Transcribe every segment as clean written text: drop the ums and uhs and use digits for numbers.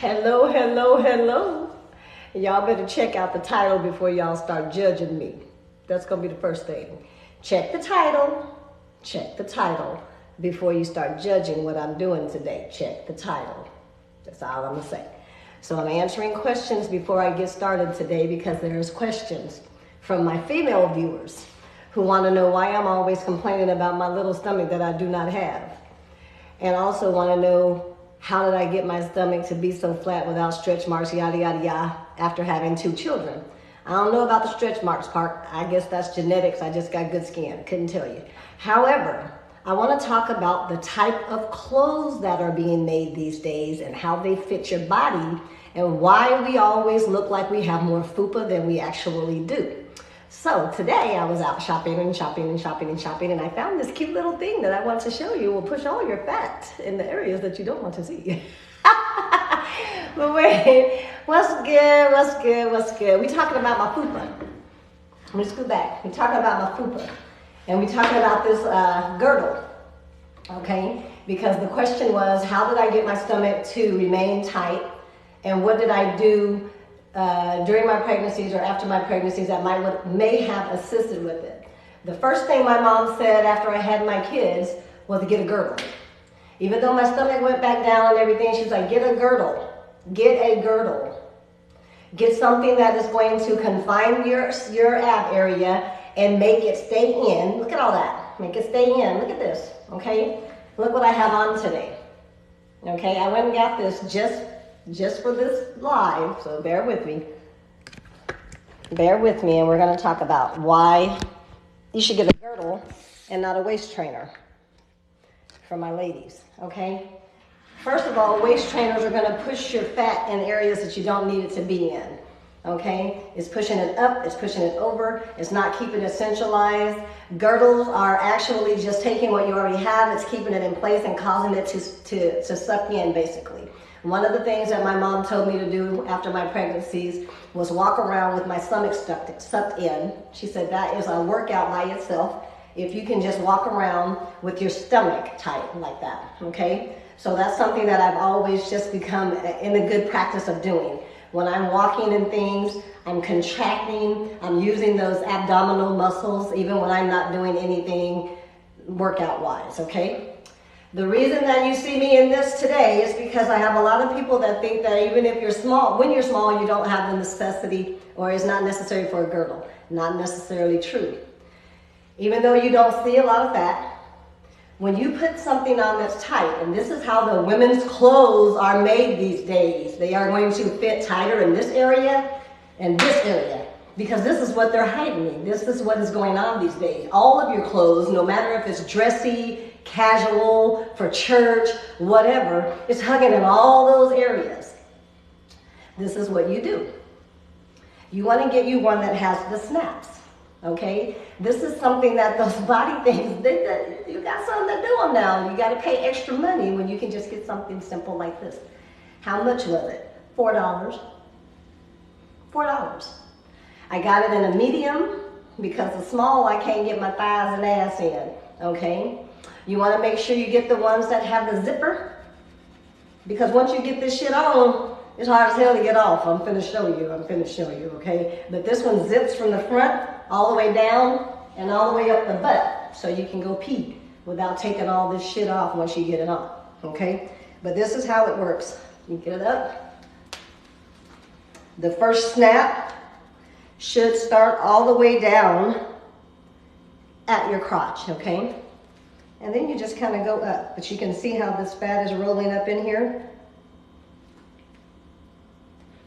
Hello, hello, hello. Y'all better check out the title before y'all start judging me. That's going to be the first thing. Check the title. Check the title before you start judging what I'm doing today. Check the title. That's all I'm going to say. So I'm answering questions before I get started today because there's questions from my female viewers who want to know why I'm always complaining about my little stomach that I do not have. And also want to know, how did I get my stomach to be so flat without stretch marks, yada, yada, yada, after having 2 children? I don't know about the stretch marks part. I guess that's genetics. I just got good skin. Couldn't tell you. However, I want to talk about the type of clothes that are being made these days and how they fit your body and why we always look like we have more fupa than we actually do. So today I was out shopping and shopping and shopping and shopping, and I found this cute little thing that I want to show you will push all your fat in the areas that you don't want to see. But wait, what's good, what's good, what's good? We talking about my fupa. Let me scoot back. We talking about my fupa. And we talking about this girdle, okay? Because the question was, how did I get my stomach to remain tight? And what did I do during my pregnancies or after my pregnancies that may have assisted with it? The first thing my mom said after I had my kids was to get a girdle. Even though my stomach went back down and everything, she was like, get a girdle. Get a girdle. Get something that is going to confine your ab area and make it stay in. Look at all that. Make it stay in. Look at this. Okay? Look what I have on today. Okay? I went and got this just for this live, so bear with me. Bear with me, and we're going to talk about why you should get a girdle and not a waist trainer for my ladies, okay? First of all, waist trainers are going to push your fat in areas that you don't need it to be in, okay? It's pushing it up, it's pushing it over, it's not keeping it centralized. Girdles are actually just taking what you already have, it's keeping it in place and causing it to suck in, basically. One of the things that my mom told me to do after my pregnancies was walk around with my stomach sucked in. She said that is a workout by itself if you can just walk around with your stomach tight like that, okay? So that's something that I've always just become in a good practice of doing. When I'm walking and things, I'm contracting, I'm using those abdominal muscles even when I'm not doing anything workout-wise, okay? The reason that you see me in this today is because I have a lot of people that think that even if you're small, when you're small, you don't have the necessity or it's not necessary for a girdle. Not necessarily true. Even though you don't see a lot of fat, when you put something on that's tight, and this is how the women's clothes are made these days, they are going to fit tighter in this area and this area because this is what they're hiding. This is what is going on these days. All of your clothes, no matter if it's dressy, casual, for church, whatever, it's hugging in all those areas. This is what you do. You want to get you one that has the snaps, okay? This is something that those body things, you got something to do them now. You got to pay extra money when you can just get something simple like this. How much was it? $4. $4. I got it in a medium because the small I can't get my thighs and ass in, okay? You want to make sure you get the ones that have the zipper because once you get this shit on, it's hard as hell to get off. I'm finna show you, okay? But this one zips from the front all the way down and all the way up the butt so you can go pee without taking all this shit off once you get it on, okay? But this is how it works. You get it up. The first snap should start all the way down at your crotch, okay? And then you just kind of go up. But you can see how this fat is rolling up in here.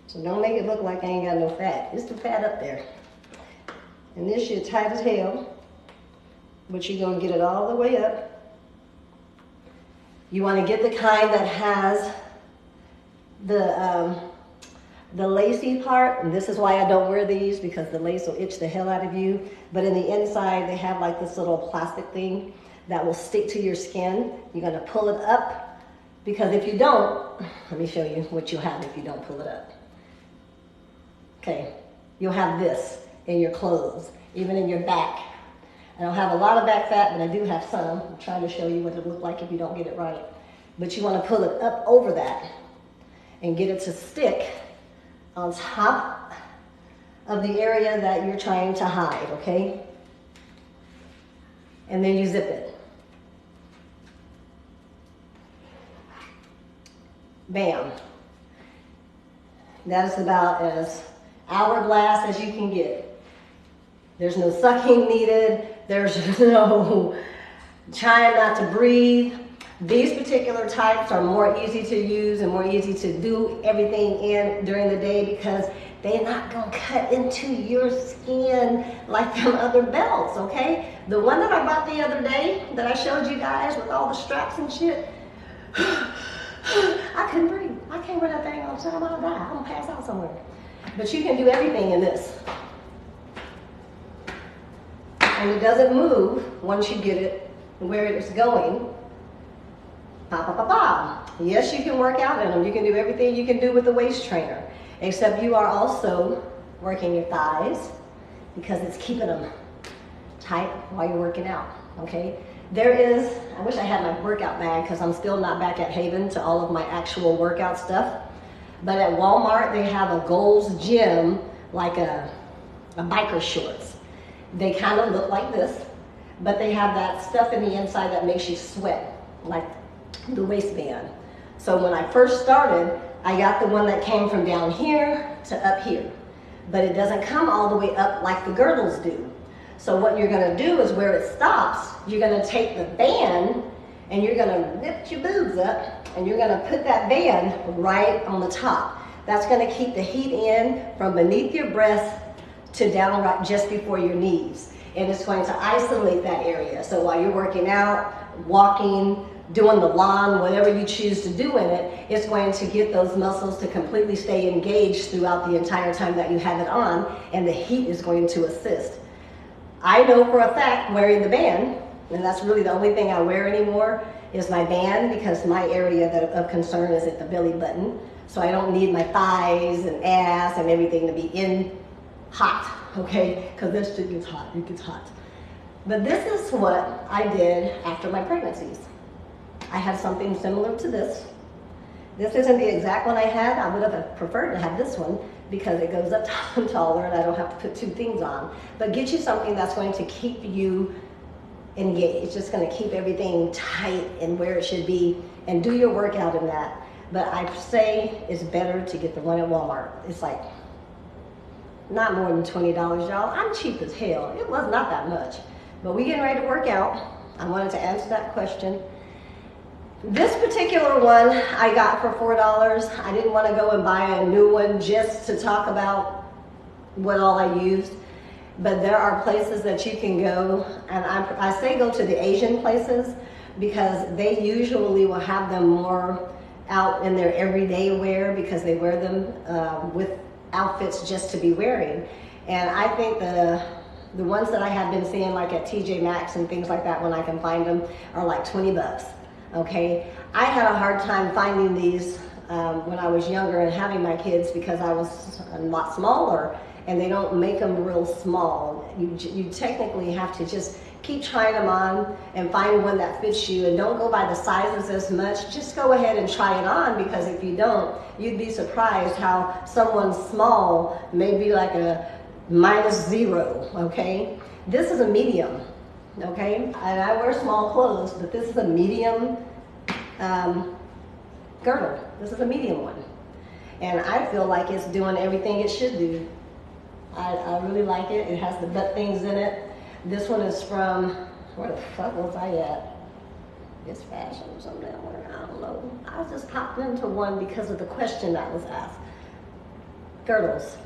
So don't make it look like I ain't got no fat. It's the fat up there. And this shit tight as hell. But you're going to get it all the way up. You want to get the kind that has the lacy part, and this is why I don't wear these because the lace will itch the hell out of you. But in the inside, they have like this little plastic thing that will stick to your skin. You're gonna pull it up because if you don't, let me show you what you'll have if you don't pull it up. Okay, you'll have this in your clothes, even in your back. I don't have a lot of back fat, but I do have some. I'm trying to show you what it looks like if you don't get it right. But you wanna pull it up over that. and get it to stick on top of the area that you're trying to hide, okay? And then you zip it. Bam. That is about as hourglass as you can get. There's no sucking needed. There's no trying not to breathe. These particular types are more easy to use and more easy to do everything in during the day because they're not gonna cut into your skin like them other belts, okay? The one that I bought the other day that I showed you guys with all the straps and shit, I couldn't breathe. I can't wear that thing all the time. I'll die. I'm gonna pass out somewhere. But you can do everything in this. And it doesn't move once you get it where it's going. Pop, pop, pop, pop. Yes, you can work out in them. You can do everything you can do with the waist trainer. Except you are also working your thighs because it's keeping them tight while you're working out, okay? There is, I wish I had my workout bag because I'm still not back at Haven to all of my actual workout stuff. But at Walmart, they have a Gold's Gym, like a biker shorts. They kind of look like this, but they have that stuff in the inside that makes you sweat, like the waistband. So when I first started, I got the one that came from down here to up here, but it doesn't come all the way up like the girdles do. So what you're gonna do is where it stops, you're gonna take the band and you're gonna lift your boobs up and you're gonna put that band right on the top. That's gonna keep the heat in from beneath your breast to down right just before your knees. And it's going to isolate that area. So while you're working out, walking, doing the lawn, whatever you choose to do in it, it's going to get those muscles to completely stay engaged throughout the entire time that you have it on, and the heat is going to assist. I know for a fact wearing the band, and that's really the only thing I wear anymore, is my band because my area of concern is at the belly button. So I don't need my thighs and ass and everything to be in hot, okay? Because this shit gets hot, it gets hot. But this is what I did after my pregnancies. I had something similar to this. This isn't the exact one I had. I would have preferred to have this one because it goes up taller and I don't have to put two things on. But get you something that's going to keep you engaged. It's just going to keep everything tight and where it should be, and do your workout in that. But I say it's better to get the one at Walmart. It's like not more than $20, y'all. I'm cheap as hell. It was not that much. But we getting ready to work out. I wanted to answer that question. This particular one I got for $4. I didn't want to go and buy a new one just to talk about what all I used. But there are places that you can go, and I say go to the Asian places because they usually will have them more out in their everyday wear because they wear them with outfits just to be wearing. And I think the ones that I have been seeing like at TJ Maxx and things like that when I can find them are like 20 bucks. Okay, I had a hard time finding these when I was younger and having my kids because I was a lot smaller, and they don't make them real small. You technically have to just keep trying them on and find one that fits you, and don't go by the sizes as much. Just go ahead and try it on, because if you don't, you'd be surprised how someone small may be like a -0, okay? This is a medium. Okay, and I wear small clothes, but this is a medium girdle. This is a medium one. And I feel like it's doing everything it should do. I really like it. It has the butt things in it. This one is from, where the fuck was I at? It's fashion or something, I don't know. I just popped into one because of the question that was asked. Girdles.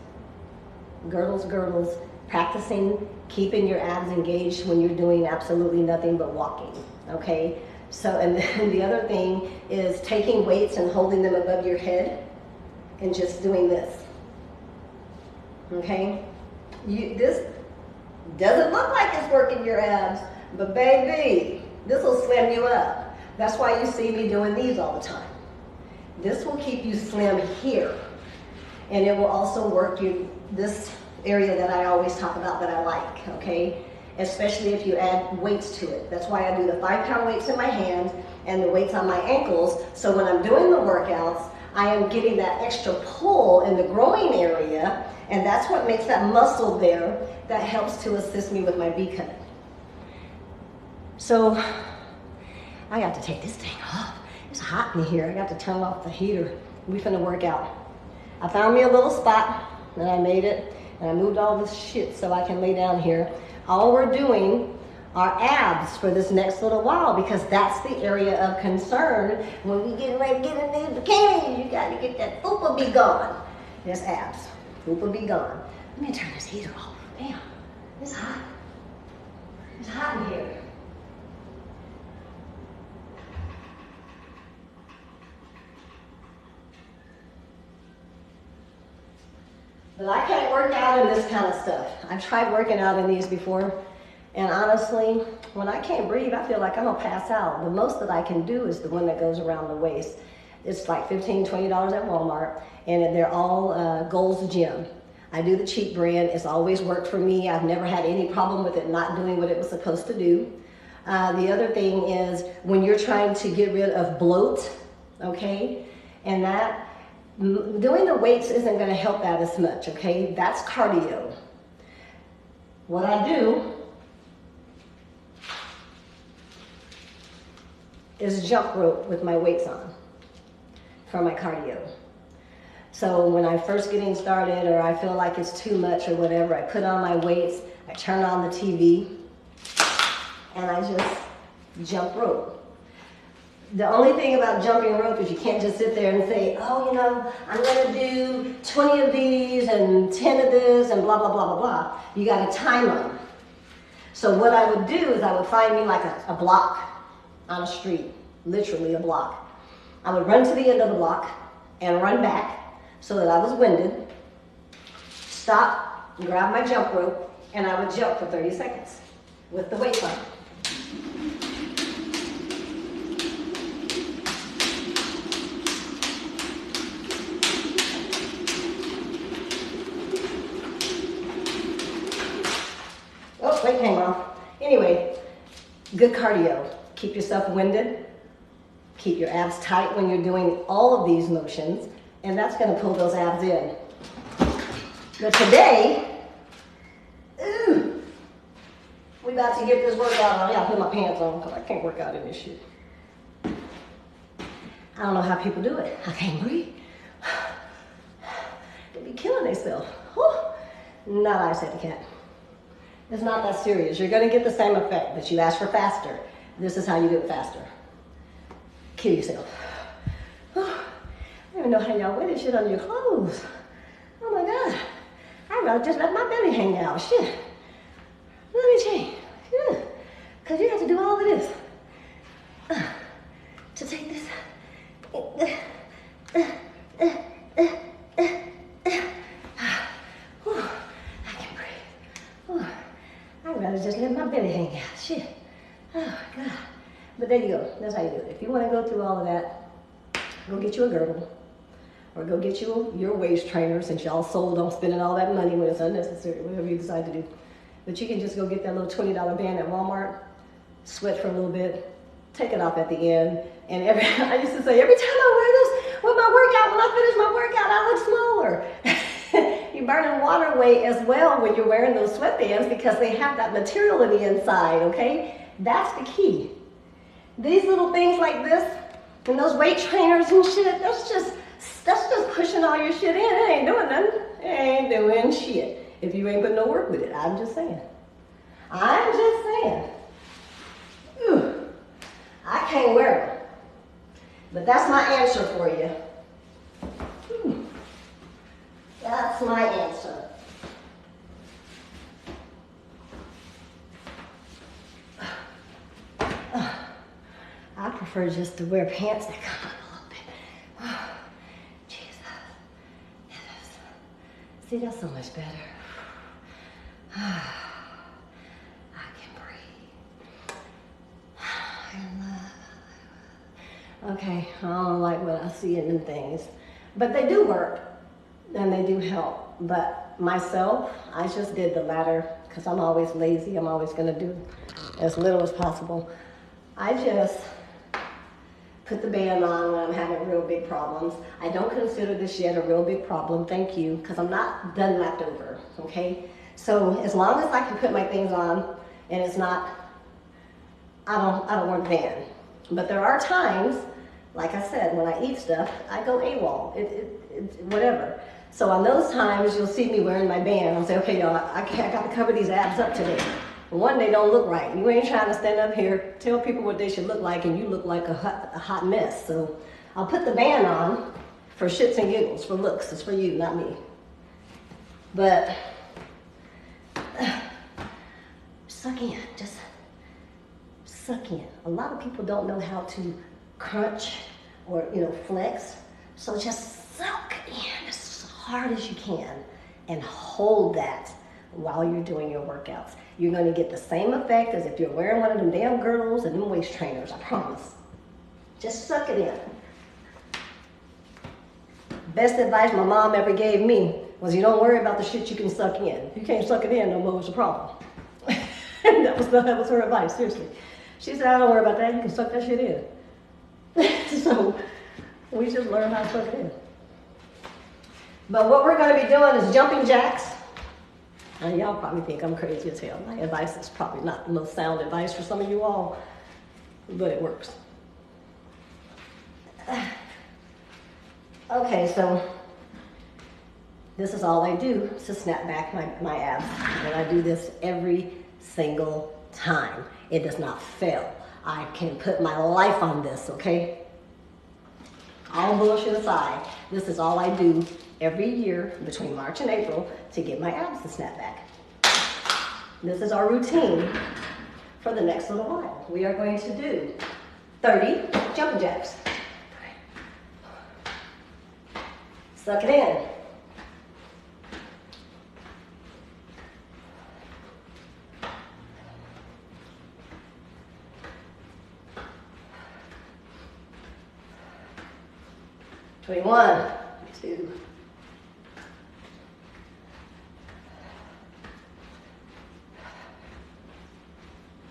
Girdles, girdles. Practicing keeping your abs engaged when you're doing absolutely nothing but walking, okay? So, and then the other thing is taking weights and holding them above your head and just doing this, okay? This doesn't look like it's working your abs, but baby, this will slim you up. That's why you see me doing these all the time. This will keep you slim here, and it will also work this area that I always talk about that I like, okay? Especially if you add weights to it. That's why I do the 5-pound weights in my hands and the weights on my ankles. So when I'm doing the workouts, I am getting that extra pull in the groin area, and that's what makes that muscle there that helps to assist me with my V cut. So I got to take this thing off. It's hot in here. I got to turn off the heater. We finna work out. I found me a little spot and I made it, and I moved all this shit so I can lay down here. All we're doing are abs for this next little while, because that's the area of concern. When we get ready to get in these bikinis, you gotta get that fupa be gone. There's abs. Fupa be gone. Let me turn this heater off. Damn, it's hot. It's hot in here. But I can't work out in this kind of stuff. I've tried working out in these before, and honestly, when I can't breathe, I feel like I'm gonna pass out. The most that I can do is the one that goes around the waist. It's like $15, $20 at Walmart, and they're all Gold's Gym. I do the cheap brand. It's always worked for me. I've never had any problem with it not doing what it was supposed to do. The other thing is when you're trying to get rid of bloat, okay, and that, doing the weights isn't going to help that as much, okay? That's cardio. What I do is jump rope with my weights on for my cardio. So when I'm first getting started, or I feel like it's too much or whatever, I put on my weights, I turn on the TV, and I just jump rope. The only thing about jumping rope is you can't just sit there and say, oh, you know, I'm gonna do 20 of these and 10 of this and blah, blah, blah, blah, blah. You gotta time them. So what I would do is I would find me like a block on a street, literally a block. I would run to the end of the block and run back so that I was winded, stop, grab my jump rope, and I would jump for 30 seconds with the weights on. Oh, weight came off. Anyway, good cardio. Keep yourself winded. Keep your abs tight when you're doing all of these motions, and that's going to pull those abs in. But today, we about to get this workout on. I gotta put my pants on because I can't work out in this shit. I don't know how people do it. I can't breathe. They be killing themselves. Not I said the cat. It's not that serious. You're gonna get the same effect, but you ask for faster. This is how you do it faster. Kill yourself. I don't even know how y'all wear this shit under your clothes. Oh my God. I'd rather just let my belly hang out. Shit. Let me change. Yeah. Because you have to do all of this. To take this. I can breathe. I'd rather just let my belly hang out. Shit. Oh my God. But there you go. That's how you do it. If you want to go through all of that, go get you a girdle. Or go get you your waist trainer, since y'all sold on spending all that money when it's unnecessary, whatever you decide to do. But you can just go get that little $20 band at Walmart, sweat for a little bit, take it off at the end. And I used to say, every time I wear this with my workout, when I finish my workout, I look smaller. You're burning water weight as well when you're wearing those sweatbands, because they have that material in the inside, okay? That's the key. These little things like this, and those weight trainers and shit, that's just pushing all your shit in. It ain't doing nothing. It ain't doing shit if you ain't putting no work with it. I'm just saying. Ooh, I can't wear them. But that's my answer for you. That's my answer. I prefer just to wear pants that come up a little bit. Jesus. See, that's so much better. I can breathe. Okay, I don't like what I see in them things. But they do work, and they do help. But myself, I just did the latter, because I'm always lazy. I'm always going to do as little as possible. I just put the band on when I'm having real big problems. I don't consider this yet a real big problem, thank you, because I'm not done lapped over, okay? So as long as I can put my things on and it's not, I don't wear the band. But there are times, like I said, when I eat stuff, I go AWOL, whatever. So on those times, you'll see me wearing my band. I'll say, okay, y'all, I got to cover these abs up today. One, they don't look right. You ain't trying to stand up here, tell people what they should look like, and you look like a hot mess. So I'll put the band on for shits and giggles, for looks. It's for you, not me. But suck in, just suck in. A lot of people don't know how to crunch or, flex. So just suck in as hard as you can and hold that while you're doing your workouts. You're going to get the same effect as if you're wearing one of them damn girdles and them waist trainers, I promise. Just suck it in. Best advice my mom ever gave me was, you don't worry about the shit you can suck in. If you can't suck it in no more, it's a problem. that was her advice, seriously. She said, I don't worry about that, you can suck that shit in. So we just learn how to suck it in. But what we're going to be doing is jumping jacks. And y'all probably think I'm crazy as hell. My advice is probably not the most sound advice for some of you all, but it works. Okay, so this is all I do to snap back my abs. And I do this every single time. It does not fail. I can put my life on this, okay? All bullshit aside, this is all I do every year between March and April to get my abs to snap back. This is our routine for the next little while. We are going to do 30 jumping jacks. Suck it in. One, 2,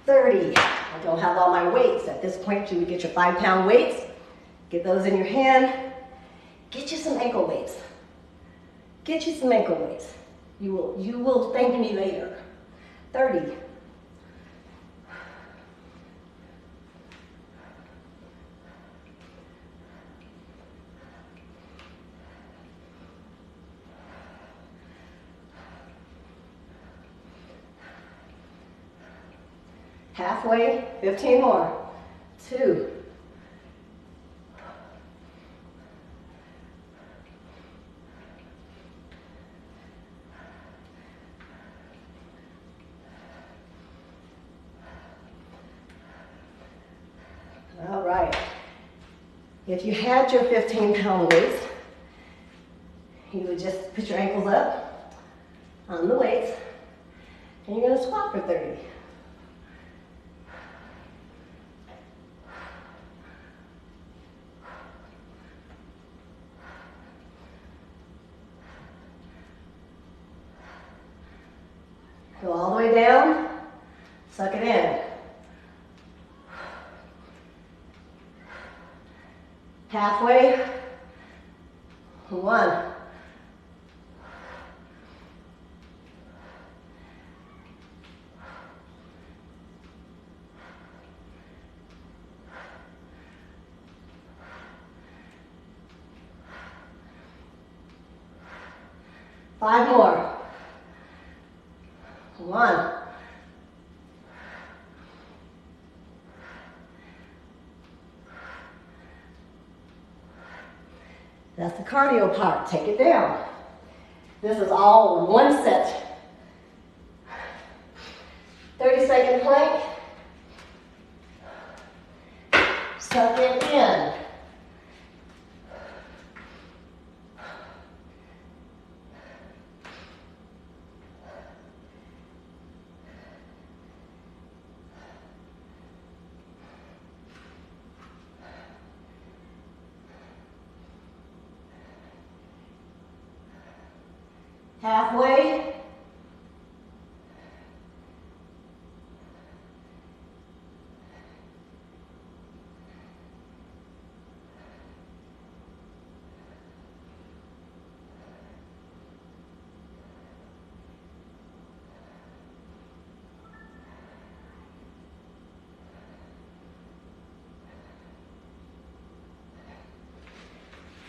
30. I don't have all my weights. At this point, you would get your 5-pound weights. Get those in your hand. Get you some ankle weights. Get you some ankle weights. You will thank me later. 30. Halfway, 15 more. 2. All right. If you had your 15-pound weights, you would just put your ankles up on the weights, and you're going to squat for 30. Go all the way down, suck it in. Halfway, 1. Five more. 1. That's the cardio part. Take it down. This is all one set. 30-second plank. Suck it in. Halfway.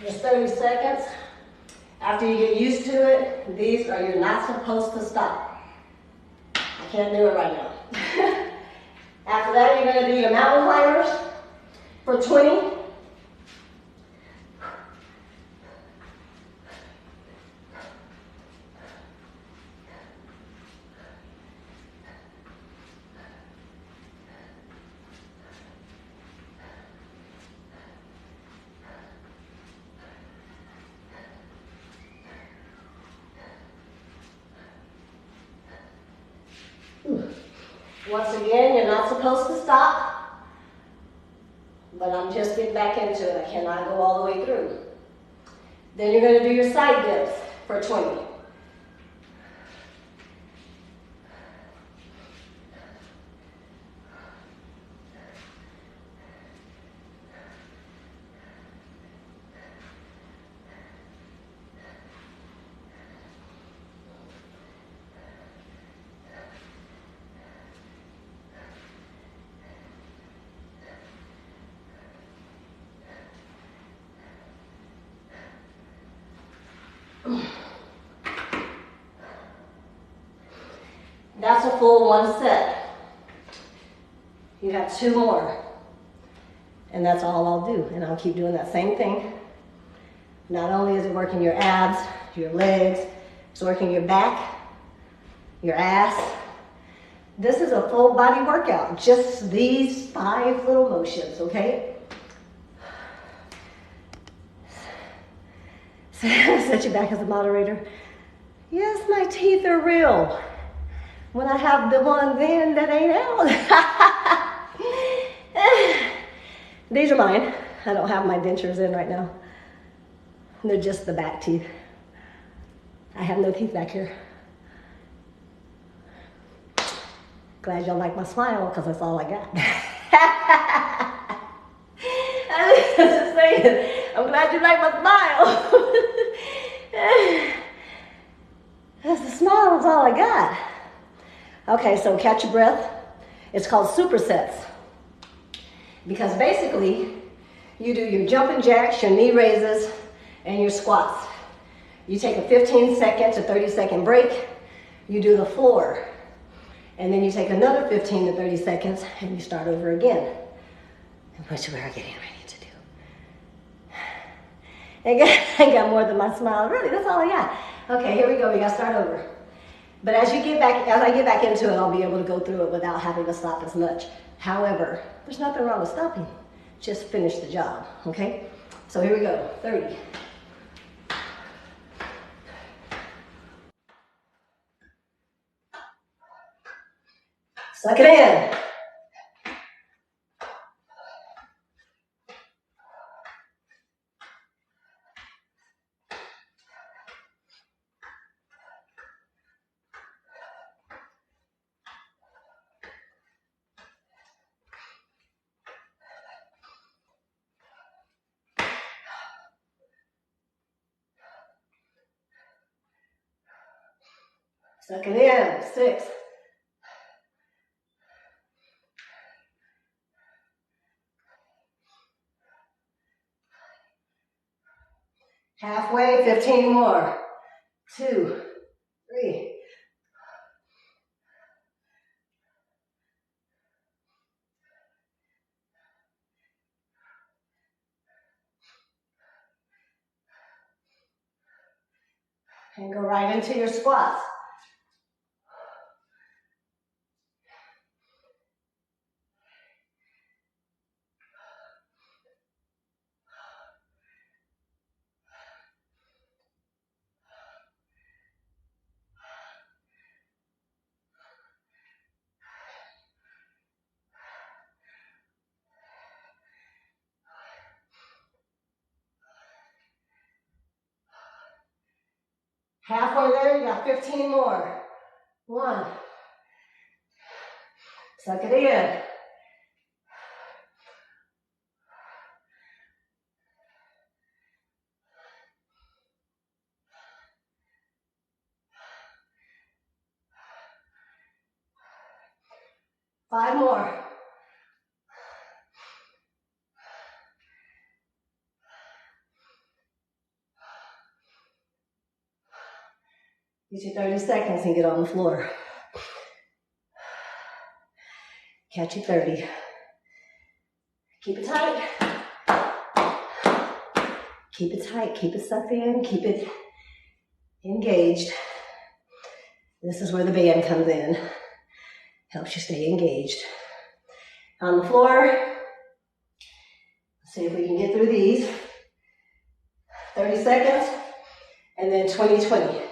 Just 30 seconds. After you get used to it, these are you're not supposed to stop. I can't do it right now. After that, you're going to do your mountain climbers for 20. Once again, you're not supposed to stop, but I'm just getting back into it. I cannot go all the way through. Then you're going to do your side dips for 20. That's a full one set. You have 2 more. And that's all I'll do. And I'll keep doing that same thing. Not only is it working your abs, your legs, it's working your back, your ass. This is a full body workout. Just these 5 little motions, okay? Set you back as a moderator. Yes, my teeth are real. When I have the ones in that ain't out. These are mine. I don't have my dentures in right now. They're just the back teeth. I have no teeth back here. Glad y'all like my smile, because that's all I got. I was just saying, I'm glad you like my smile. That's the smile is all I got. Okay, so catch your breath. It's called supersets. Because basically, you do your jumping jacks, your knee raises, and your squats. You take a 15-second to 30-second break. You do the floor. And then you take another 15 to 30 seconds, and you start over again. Which we're getting ready to do. I got more than my smile. Really, that's all I got. Okay, here we go. We got to start over. But as I get back into it, I'll be able to go through it without having to stop as much. However, there's nothing wrong with stopping. Just finish the job, okay? So here we go, 30. Suck it in. Suck it in, 6. Halfway, 15 more. 2, 3. And go right into your squats. Halfway there, you got 15 more. 1. Suck it in. 5 more. Get your 30 seconds and get on the floor. Catch your 30. Keep it tight. Keep it tight. Keep it sucked in. Keep it engaged. This is where the band comes in. Helps you stay engaged. On the floor, let's see if we can get through these. 30 seconds, and then 20-20.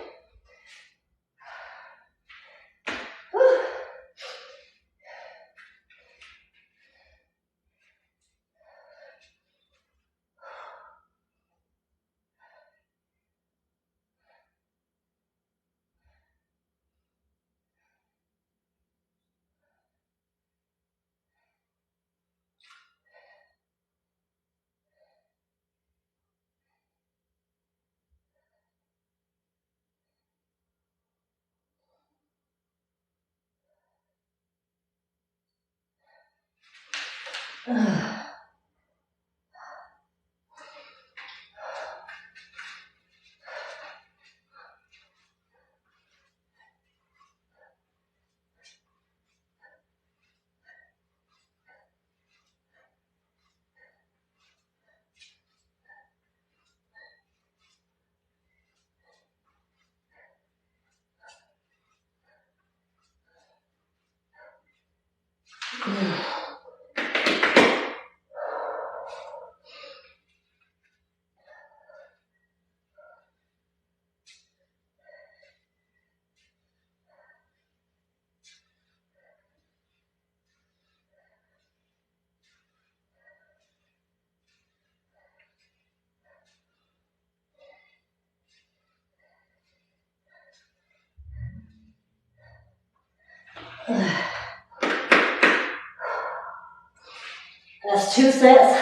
That's 2 sets.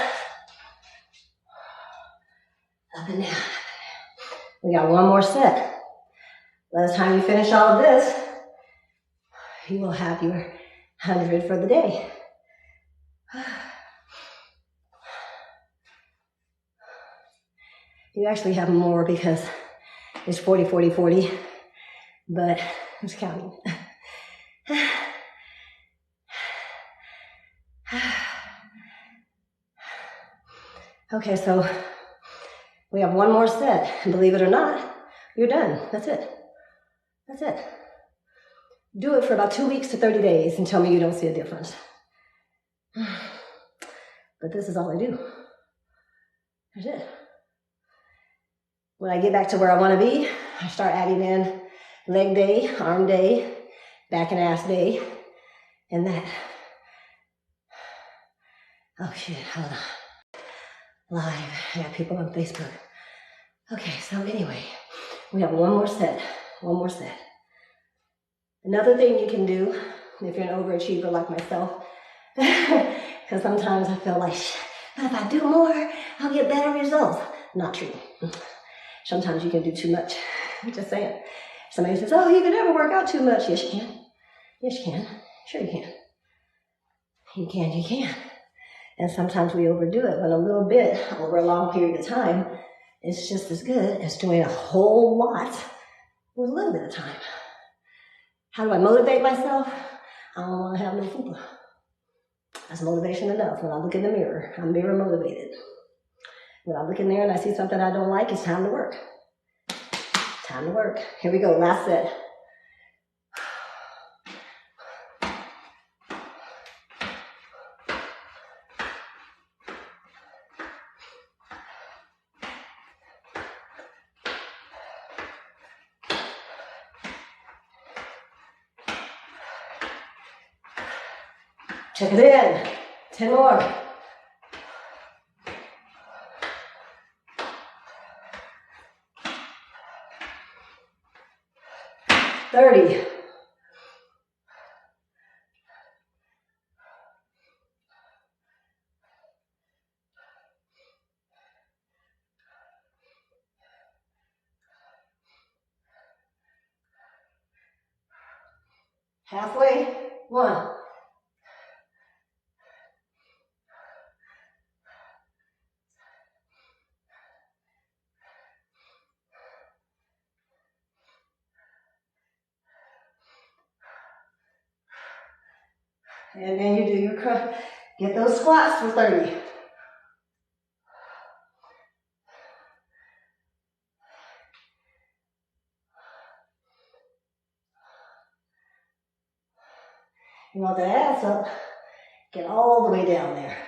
Up and down. We got 1 more set. By the time you finish all of this, you will have your 100 for the day. You actually have more because it's 40, 40, 40, but who's counting? Okay, so we have 1 more set, and believe it or not, you're done. That's it. That's it. Do it for about 2 weeks to 30 days and tell me you don't see a difference. But this is all I do. That's it. When I get back to where I want to be, I start adding in leg day, arm day, back and ass day, and that. Oh shit, hold on. Live, I got people on Facebook. Okay, so anyway, we have 1 more set. 1 more set. Another thing you can do, if you're an overachiever like myself, because sometimes I feel like, but if I do more, I'll get better results. Not true. Sometimes you can do too much. I'm just saying. Somebody says, oh, you can never work out too much. Yes, you can. Yes, you can. Sure you can. You can. And sometimes we overdo it, but a little bit over a long period of time is just as good as doing a whole lot with a little bit of time. How do I motivate myself? I don't want to have no fupa. That's motivation enough. When I look in the mirror, I'm mirror motivated. When I look in there and I see something I don't like, it's time to work. Time to work. Here we go, last set. Check it in. 10 more. $30. Halfway. 1. And then you do your get those squats for 30. You want the ass up, get all the way down there.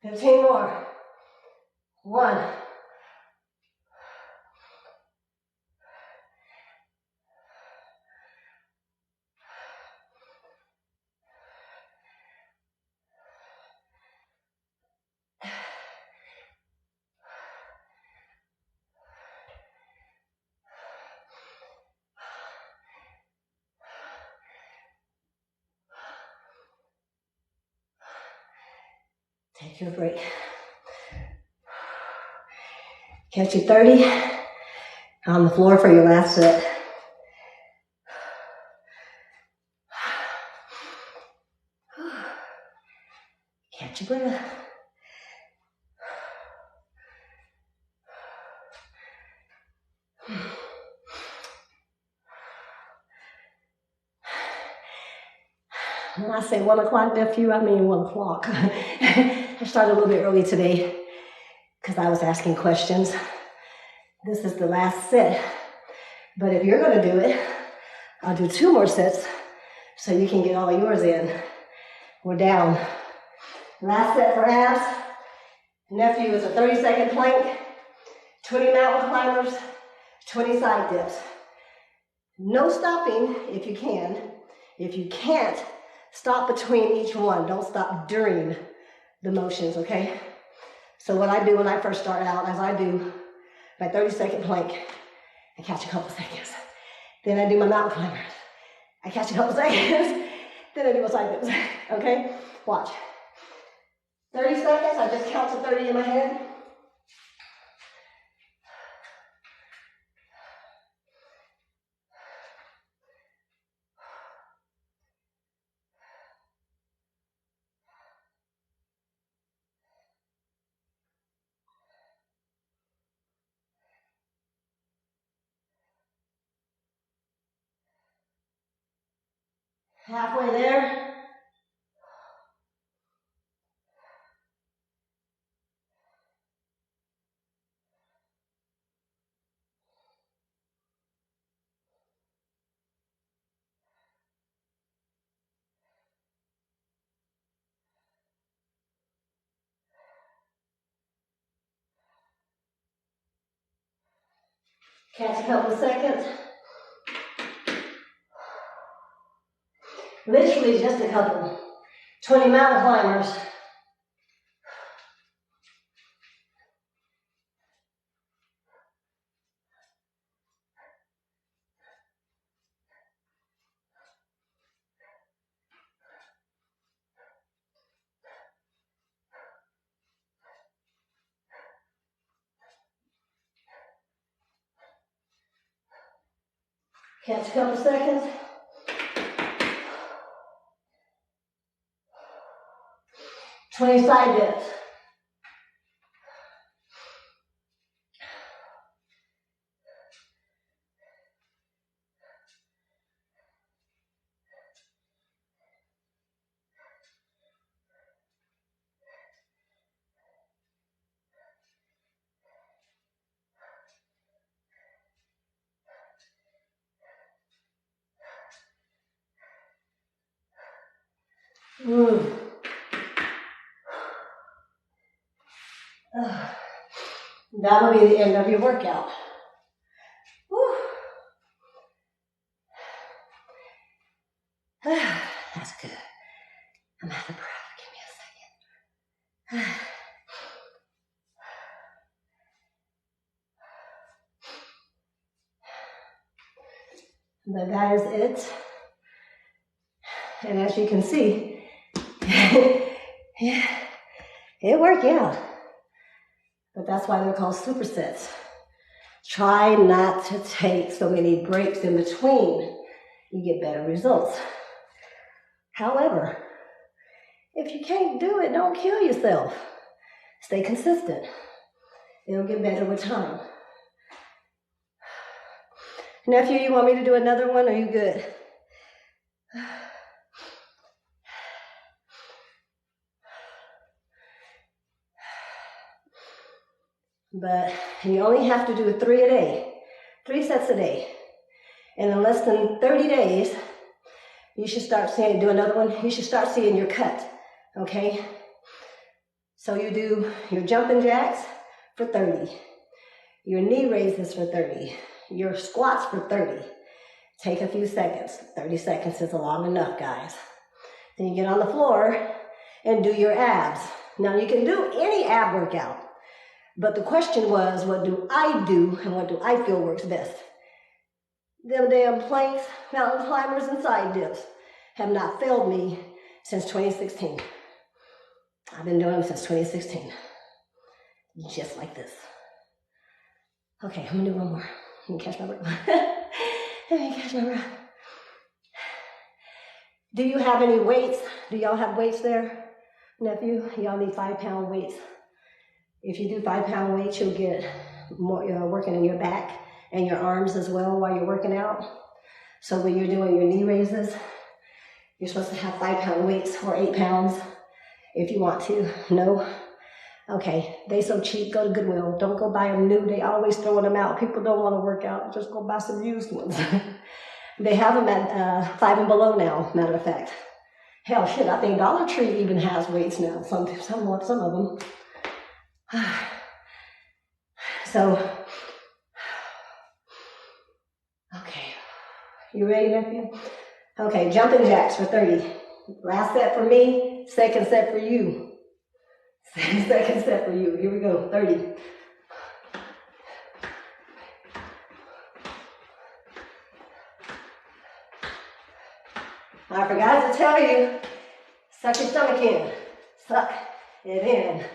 $15 more. 1. Take your break. Catch you 30 on the floor for your last set. Catch your breath. When I say 1 o'clock, nephew, I mean 1 o'clock. I started a little bit early today because I was asking questions. This is the last set. But if you're going to do it, I'll do 2 more sets so you can get all yours in. We're down. Last set for abs. Nephew is a 30-second plank, 20 mountain climbers, 20 side dips. No stopping if you can. If you can't, stop between each one. Don't stop during the motions, okay? So what I do when I first start out is I do my 30-second plank. I catch a couple seconds. Then I do my mountain climbers. I catch a couple seconds. Then I do my side dips, okay? Watch. 30 seconds, I just count to 30 in my head. Halfway there. Catch a couple seconds. Literally just a couple. 20 mountain climbers. Catch a couple seconds. Twenty side dips. That'll be the end of your workout. Whew. That's good. I'm out of breath. Give me a second. But that is it. And as you can see, yeah, it worked out. But that's why they're called supersets. Try not to take so many breaks in between. You get better results. However, if you can't do it, don't kill yourself. Stay consistent. It'll get better with time. Nephew, you want me to do another one, or are you good? But you only have to do 3 a day, 3 sets a day. And in less than 30 days, you should start seeing, do another one, you should start seeing your cut, okay? So you do your jumping jacks for 30, your knee raises for 30, your squats for 30. Take a few seconds. 30 seconds is long enough, guys. Then you get on the floor and do your abs. Now you can do any ab workout, but the question was, what do I do and what do I feel works best? Them damn planks, mountain climbers, and side dips have not failed me since 2016. I've been doing them since 2016. Just like this. Okay, I'm gonna do one more. Let me catch my breath. Let me catch my breath. Do you have any weights? Do y'all have weights there? Nephew, y'all need 5-pound weights. If you do 5-pound weights, you'll get more working in your back and your arms as well while you're working out. So when you're doing your knee raises, you're supposed to have 5-pound weights or 8 pounds if you want to. No? Okay, they so cheap, go to Goodwill. Don't go buy them new, they always throwing them out. People don't want to work out, just go buy some used ones. They have them at 5 and below now, matter of fact. Hell, shit, I think Dollar Tree even has weights now, some of them. So, okay, you ready, nephew? Okay, jumping jacks for 30. Last set for me, second set for you. Second set for you. Here we go, 30. I forgot to tell you, suck your stomach in. Suck it in.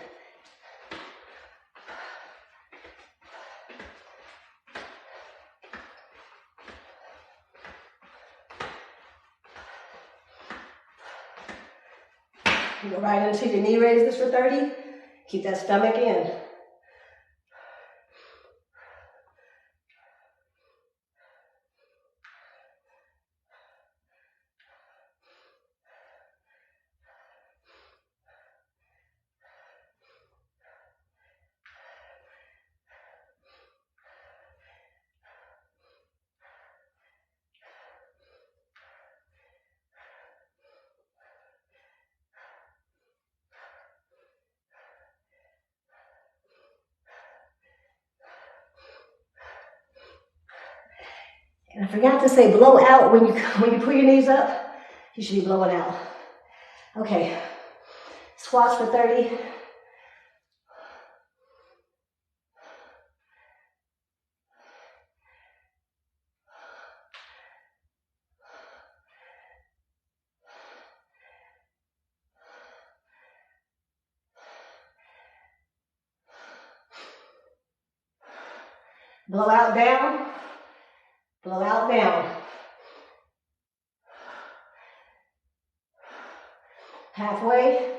Go right into your knee raises for 30. Keep that stomach in. And I forgot to say blow out when you put your knees up. You should be blowing out. Okay, squats for 30. Blow out down. Blow out down. Halfway.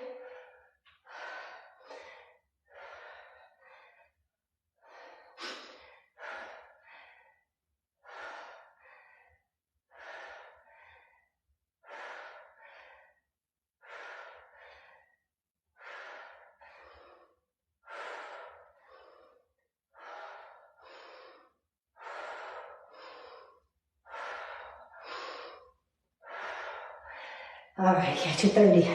All right, catch you 30.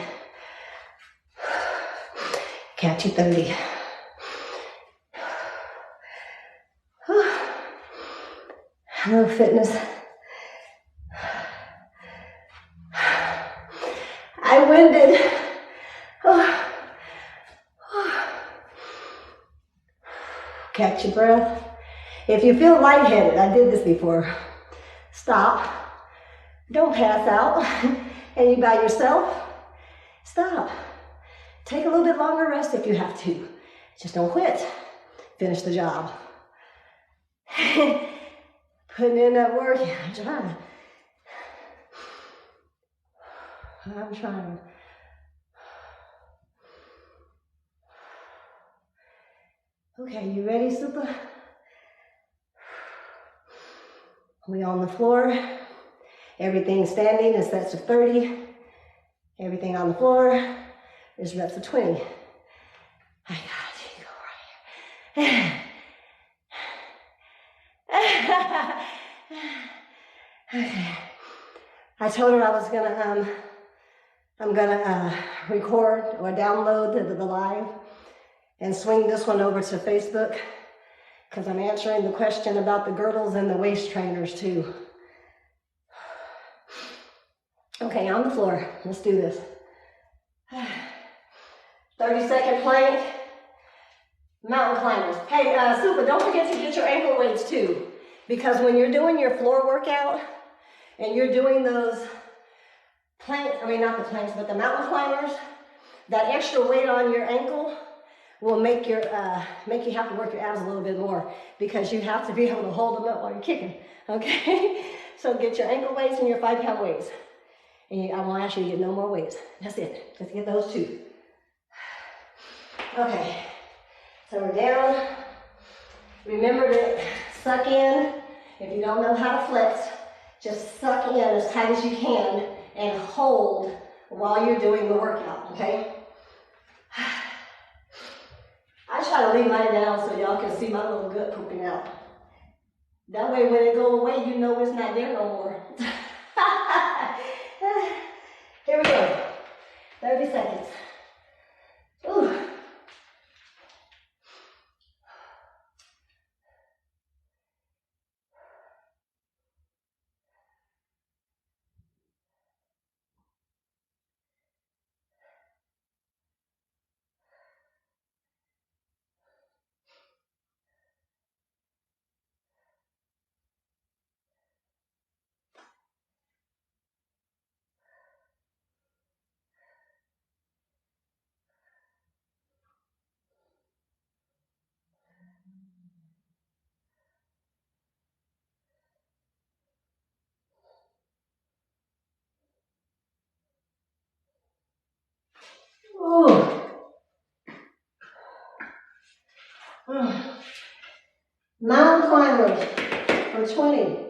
Catch you 30. Hello, fitness. I winded. Catch your breath. If you feel lightheaded, I did this before. Stop. Don't pass out. And you by yourself, stop. Take a little bit longer rest if you have to. Just don't quit. Finish the job. Putting in that work, trying. I'm trying. Okay, you ready, Super? We on the floor. Everything standing is sets of 30. Everything on the floor is reps of 20. I got you. Go right here. Okay. I told her I was gonna I'm gonna record or download the live and swing this one over to Facebook because I'm answering the question about the girdles and the waist trainers too. Okay, on the floor. Let's do this. 30-second plank. Mountain climbers. Hey, Super, don't forget to get your ankle weights too. Because when you're doing your floor workout and you're doing those planks, I mean not the planks, but the mountain climbers, that extra weight on your ankle will make you have to work your abs a little bit more because you have to be able to hold them up while you're kicking, okay? So get your ankle weights and your 5-pound weights. And I won't ask you to get no more weights. That's it. Just get those two. Okay. So we're down. Remember to suck in. If you don't know how to flex, just suck in as tight as you can and hold while you're doing the workout, okay? I try to leave mine down so y'all can see my little gut pooping out. That way when it goes away, you know it's not there no more. Here we go. 30 seconds. Ooh. Ooh. Mountain climbers for 20.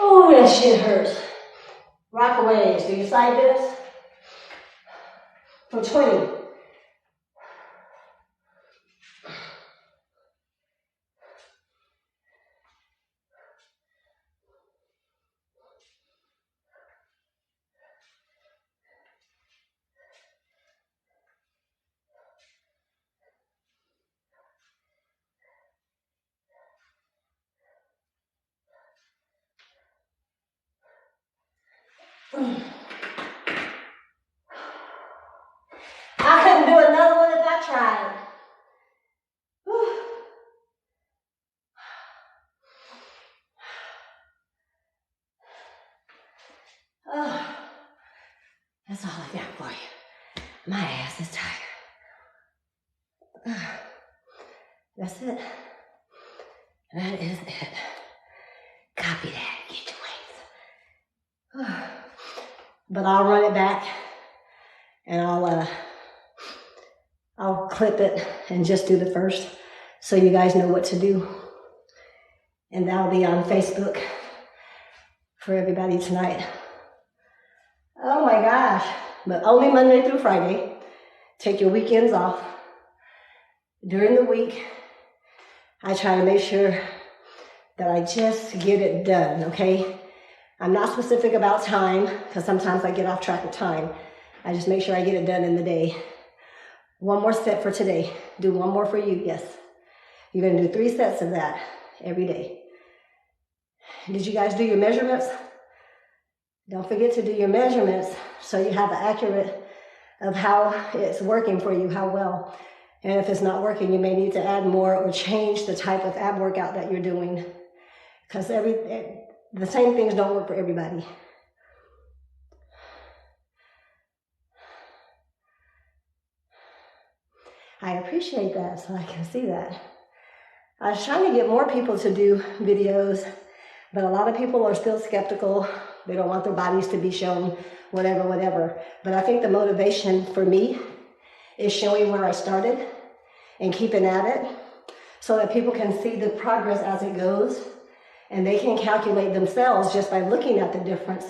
Oh, that shit hurts. Rockaways. Do your side bends for 20. I couldn't do another one if I tried. Oh, that's all I got for you. My ass is tired. That's it. That is it. Copy that. Get your wings. But I'll run it back and I'll clip it and just do the first so you guys know what to do. And that'll be on Facebook for everybody tonight. Oh my gosh. But only Monday through Friday. Take your weekends off. During the week, I try to make sure that I just get it done, okay? I'm not specific about time because sometimes I get off track of time. I just make sure I get it done in the day. One more set for today. Do one more for you, yes. You're gonna do 3 sets of that every day. Did you guys do your measurements? Don't forget to do your measurements so you have the accurate of how it's working for you, how well. And if it's not working, you may need to add more or change the type of ab workout that you're doing, because the same things don't work for everybody. I appreciate that, so I can see that. I was trying to get more people to do videos, but a lot of people are still skeptical. They don't want their bodies to be shown, whatever. But I think the motivation for me is showing where I started and keeping at it so that people can see the progress as it goes, and they can calculate themselves just by looking at the difference,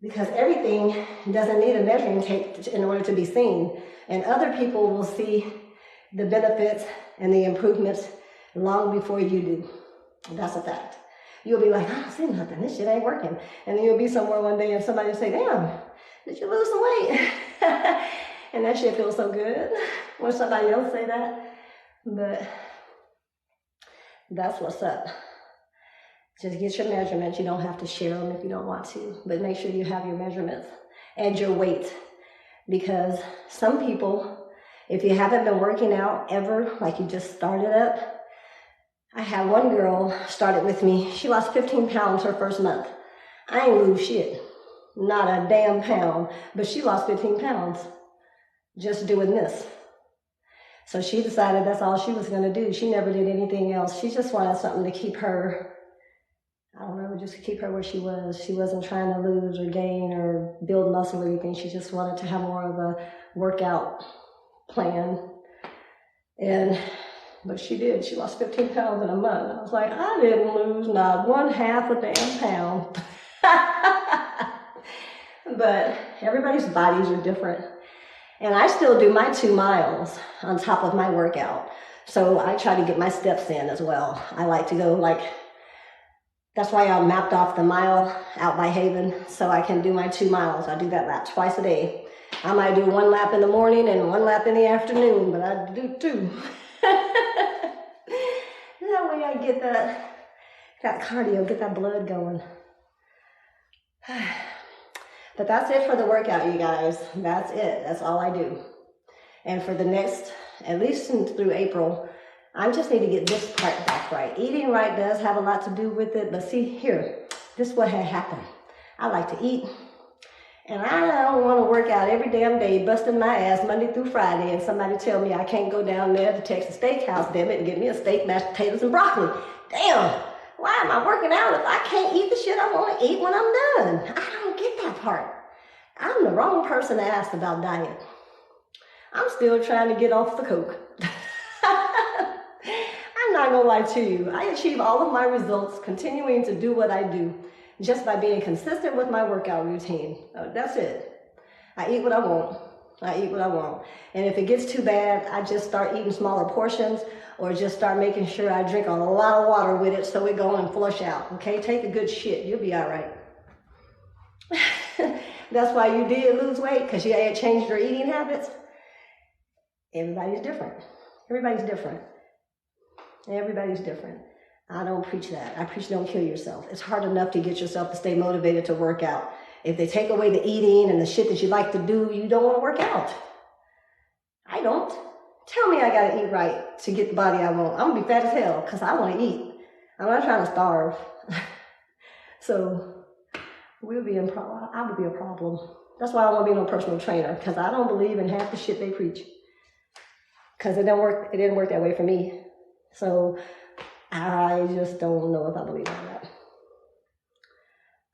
because everything doesn't need a measuring tape in order to be seen, and other people will see the benefits and the improvements long before you do. That's a fact. You'll be like, I don't see nothing, this shit ain't working. And then you'll be somewhere one day and somebody will say, damn, did you lose some weight? And that shit feels so good when somebody else say that. But that's what's up. Just get your measurements. You don't have to share them if you don't want to, but make sure you have your measurements and your weight. Because some people, if you haven't been working out ever, like you just started up, I had one girl started with me. She lost 15 pounds her first month. I ain't lose shit. Not a damn pound. But she lost 15 pounds just doing this. So she decided that's all she was going to do. She never did anything else. She just wanted something to keep her, I don't know, just to keep her where she was. She wasn't trying to lose or gain or build muscle or anything. She just wanted to have more of a workout plan. But she did. She lost 15 pounds in a month. I was like, I didn't lose not 1/2 a damn pound. But everybody's bodies are different. And I still do my 2 miles on top of my workout. So I try to get my steps in as well. I like to go that's why I mapped off the mile out by Haven so I can do my 2 miles. I do that lap twice a day. I might do 1 lap in the morning and 1 lap in the afternoon, but I do 2. That way I get that cardio, get that blood going. But that's it for the workout, you guys. That's it. That's all I do. And for the next, at least through April, I just need to get this part back right. Eating right does have a lot to do with it, but see here, this is what had happened. I like to eat, and I don't want to work out every damn day, busting my ass Monday through Friday, and somebody tell me I can't go down there to Texas Steakhouse, damn it, and get me a steak, mashed potatoes, and broccoli. Damn, why am I working out if I can't eat the shit I want to eat when I'm done? I don't get that part. I'm the wrong person to ask about diet. I'm still trying to get off the coke. I'm not gonna lie to you. I achieve all of my results continuing to do what I do just by being consistent with my workout routine. That's it. I eat what I want. I eat what I want. And if it gets too bad, I just start eating smaller portions or just start making sure I drink a lot of water with it so it go and flush out. Okay, take a good shit. You'll be all right. That's why you did lose weight, because you had changed your eating habits. Everybody's different. Everybody's different. Everybody's different. I don't preach that. I preach don't kill yourself. It's hard enough to get yourself to stay motivated to work out. If they take away the eating and the shit that you like to do, you don't want to work out. I don't. Tell me I gotta eat right to get the body I want. I'm gonna be fat as hell because I want to eat. I'm not trying to starve. So I would be a problem. That's why I don't want to be no personal trainer, because I don't believe in half the shit they preach. Because it didn't work that way for me. So I just don't know if I believe in that.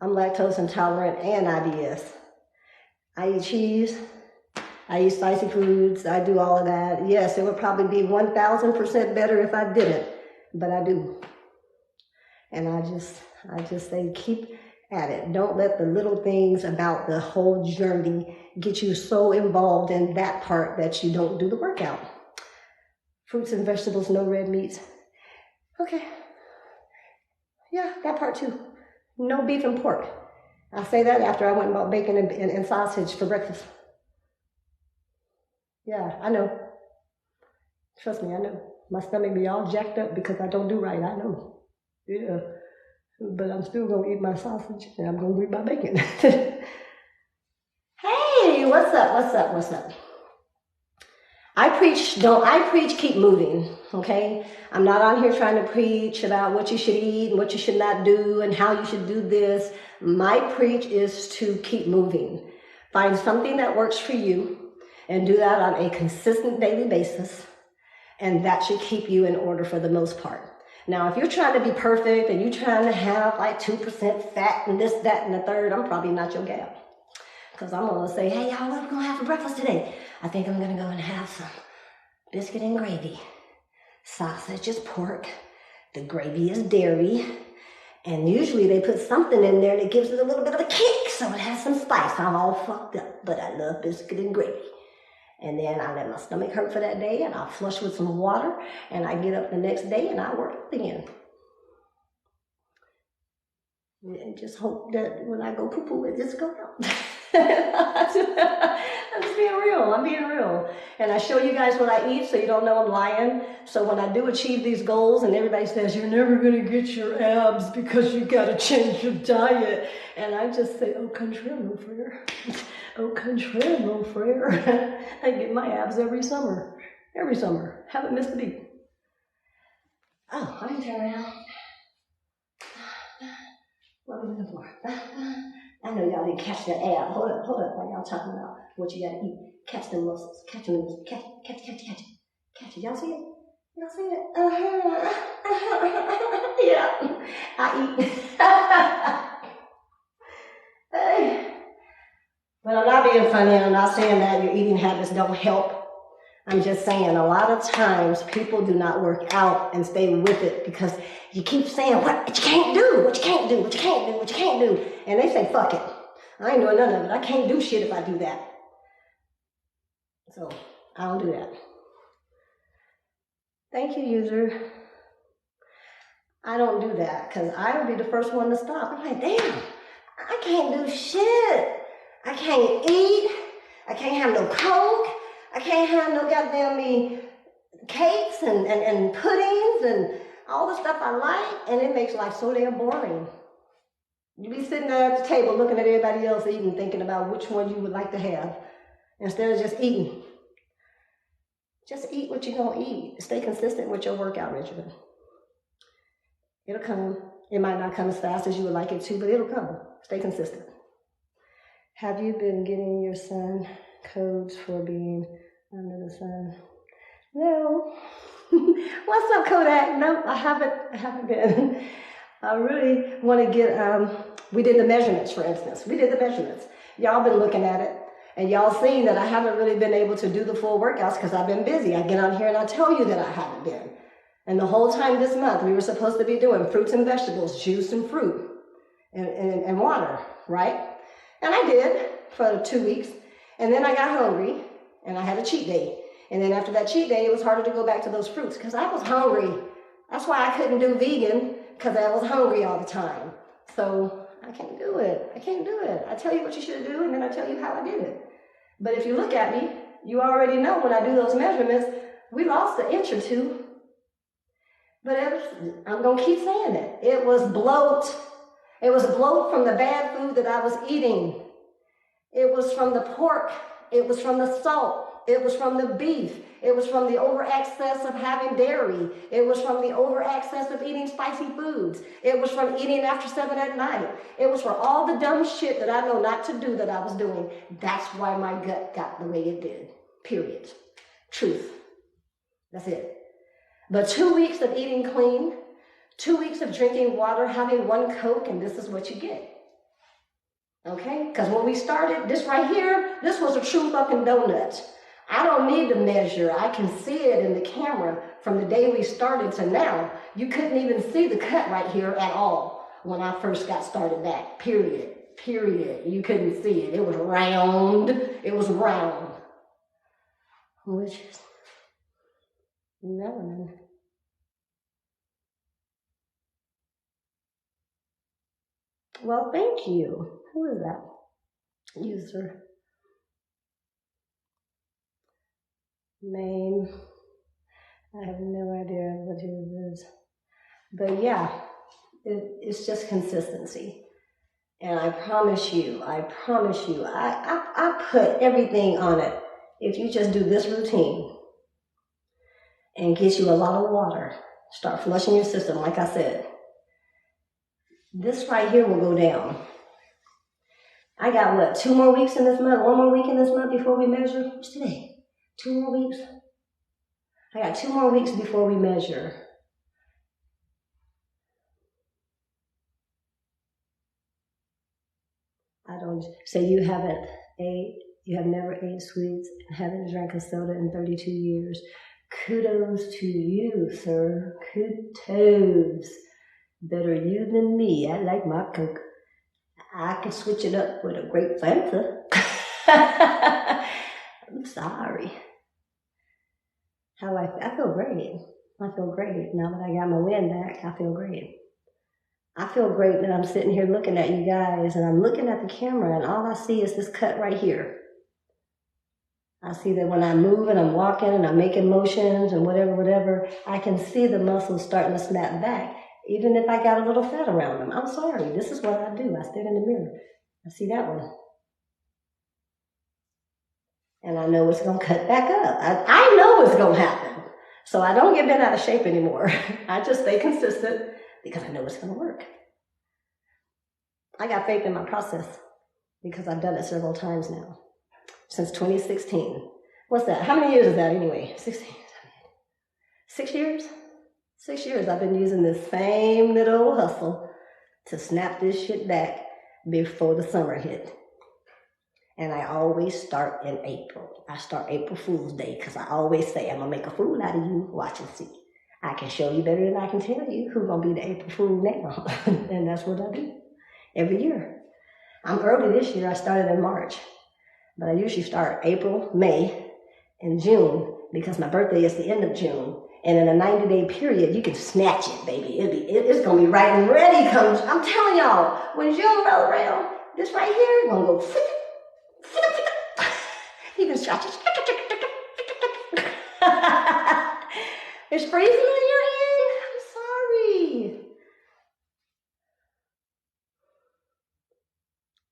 I'm lactose intolerant and IBS. I eat cheese. I eat spicy foods. I do all of that. Yes, it would probably be 1,000% better if I didn't, but I do. And I just say keep at it. Don't let the little things about the whole journey get you so involved in that part that you don't do the workout. Fruits and vegetables, no red meats. Okay. Yeah, that part too. No beef and pork. I say that after I went and bought bacon and sausage for breakfast. Yeah, I know. Trust me, I know. My stomach be all jacked up because I don't do right, I know. Yeah. But I'm still going to eat my sausage and I'm going to eat my bacon. Hey, what's up? What's up? What's up? I preach, keep moving, okay? I'm not on here trying to preach about what you should eat and what you should not do and how you should do this. My preach is to keep moving. Find something that works for you and do that on a consistent daily basis, and that should keep you in order for the most part. Now, if you're trying to be perfect and you're trying to have like 2% fat and this, that, and the third, I'm probably not your gal. Because I'm going to say, hey, y'all, what are we going to have for breakfast today? I think I'm going to go and have some biscuit and gravy. Sausage is pork. The gravy is dairy. And usually they put something in there that gives it a little bit of a kick, so it has some spice. I'm all fucked up, but I love biscuit and gravy. And then I let my stomach hurt for that day, and I flush with some water, and I get up the next day, and I work again. And just hope that when I go poo-poo, it just goes out. I'm being real. I'm being real. And I show you guys what I eat so you don't know I'm lying. So when I do achieve these goals and everybody says, you're never going to get your abs because you got to change your diet. And I just say, au contraire, mon frère. Au contraire, mon frère. I get my abs every summer. Every summer. Haven't missed a beat. Oh, I can turn around. What are we looking for? I know y'all didn't catch that ab. Hold up, while y'all talking about what you gotta eat. Catch them muscles. Catch them muscles. Catch it. Catch it. Y'all see it? Y'all see it? Yeah. I eat. Hey. But I'm not being funny. I'm not saying that your eating habits don't help. I'm just saying a lot of times people do not work out and stay with it because you keep saying what you can't do, what you can't do, what you can't do, what you can't do. And they say, fuck it. I ain't doing none of it. I can't do shit if I do that. So I don't do that. Thank you, user. I don't do that because I would be the first one to stop. I'm like, damn, I can't do shit. I can't eat. I can't have no Coke. I can't have no goddamn cakes and puddings and all the stuff I like, and it makes life so damn boring. You be sitting there at the table looking at everybody else eating, thinking about which one you would like to have, instead of just eating. Just eat what you're going to eat. Stay consistent with your workout regimen. It'll come. It might not come as fast as you would like it to, but it'll come. Stay consistent. Have you been getting your son codes for being under the sun? No. What's up, Kodak? No, I haven't been. I really want to get, we did the measurements, for instance. We did the measurements. Y'all been looking at it, and y'all seen that I haven't really been able to do the full workouts because I've been busy. I get on here and I tell you that I haven't been. And the whole time this month, we were supposed to be doing fruits and vegetables, juice and fruit, and water, right? And I did for 2 weeks. And then I got hungry, and I had a cheat day. And then after that cheat day, it was harder to go back to those fruits because I was hungry. That's why I couldn't do vegan, because I was hungry all the time. So I can't do it. I can't do it. I tell you what you should do, and then I tell you how I did it. But if you look at me, you already know when I do those measurements, we lost an inch or two. But I'm going to keep saying it. It was bloat. It was bloat from the bad food that I was eating. It was from the pork. It was from the salt. It was from the beef. It was from the over-access of having dairy. It was from the over-access of eating spicy foods. It was from eating after 7 at night. It was for all the dumb shit that I know not to do that I was doing. That's why my gut got the way it did. Period. Truth. That's it. But 2 weeks of eating clean, 2 weeks of drinking water, having 1 Coke, and this is what you get. Okay? Because when we started, this right here, this was a true fucking donut. I don't need to measure. I can see it in the camera from the day we started to now. You couldn't even see the cut right here at all when I first got started back. Period. You couldn't see it. It was round. It was round. Which is melanin. Well, thank you. Who is that? User. Name. I have no idea what it is. But yeah, It's just consistency. And I promise you, I put everything on it. If you just do this routine and get you a lot of water, start flushing your system, like I said, this right here will go down. I got what, 2 more weeks in this month, 1 more week in this month before we measure? What's today? 2 more weeks? I got 2 more weeks before we measure. I don't say you have never ate sweets and haven't drank a soda in 32 years. Kudos to you, sir. Kudos. Better you than me. I like my Coke. I can switch it up with a grape Fanta. I'm sorry. I feel great. I feel great. Now that I got my wind back, I feel great. I feel great that I'm sitting here looking at you guys, and I'm looking at the camera, and all I see is this cut right here. I see that when I move and I'm walking and I'm making motions and whatever, I can see the muscles starting to snap back, even if I got a little fat around them. I'm sorry. This is what I do. I stand in the mirror. I see that one. And I know it's going to cut back up. I know it's going to happen. So I don't get bent out of shape anymore. I just stay consistent because I know it's going to work. I got faith in my process because I've done it several times now. Since 2016. What's that? How many years is that anyway? 16. 6 years? 6 years I've been using this same little hustle to snap this shit back before the summer hit. And I always start in April. I start April Fool's Day because I always say, I'm going to make a fool out of you. Watch and see. I can show you better than I can tell you who's going to be the April Fool now. And that's what I do every year. I'm early this year. I started in March. But I usually start April, May, and June because my birthday is the end of June. And in a 90-day period, you can snatch it, baby. It's going to be right and ready. I'm telling y'all, when June rolls around, this right here is going to go you can stretch it. It's freezing in your hand. I'm sorry.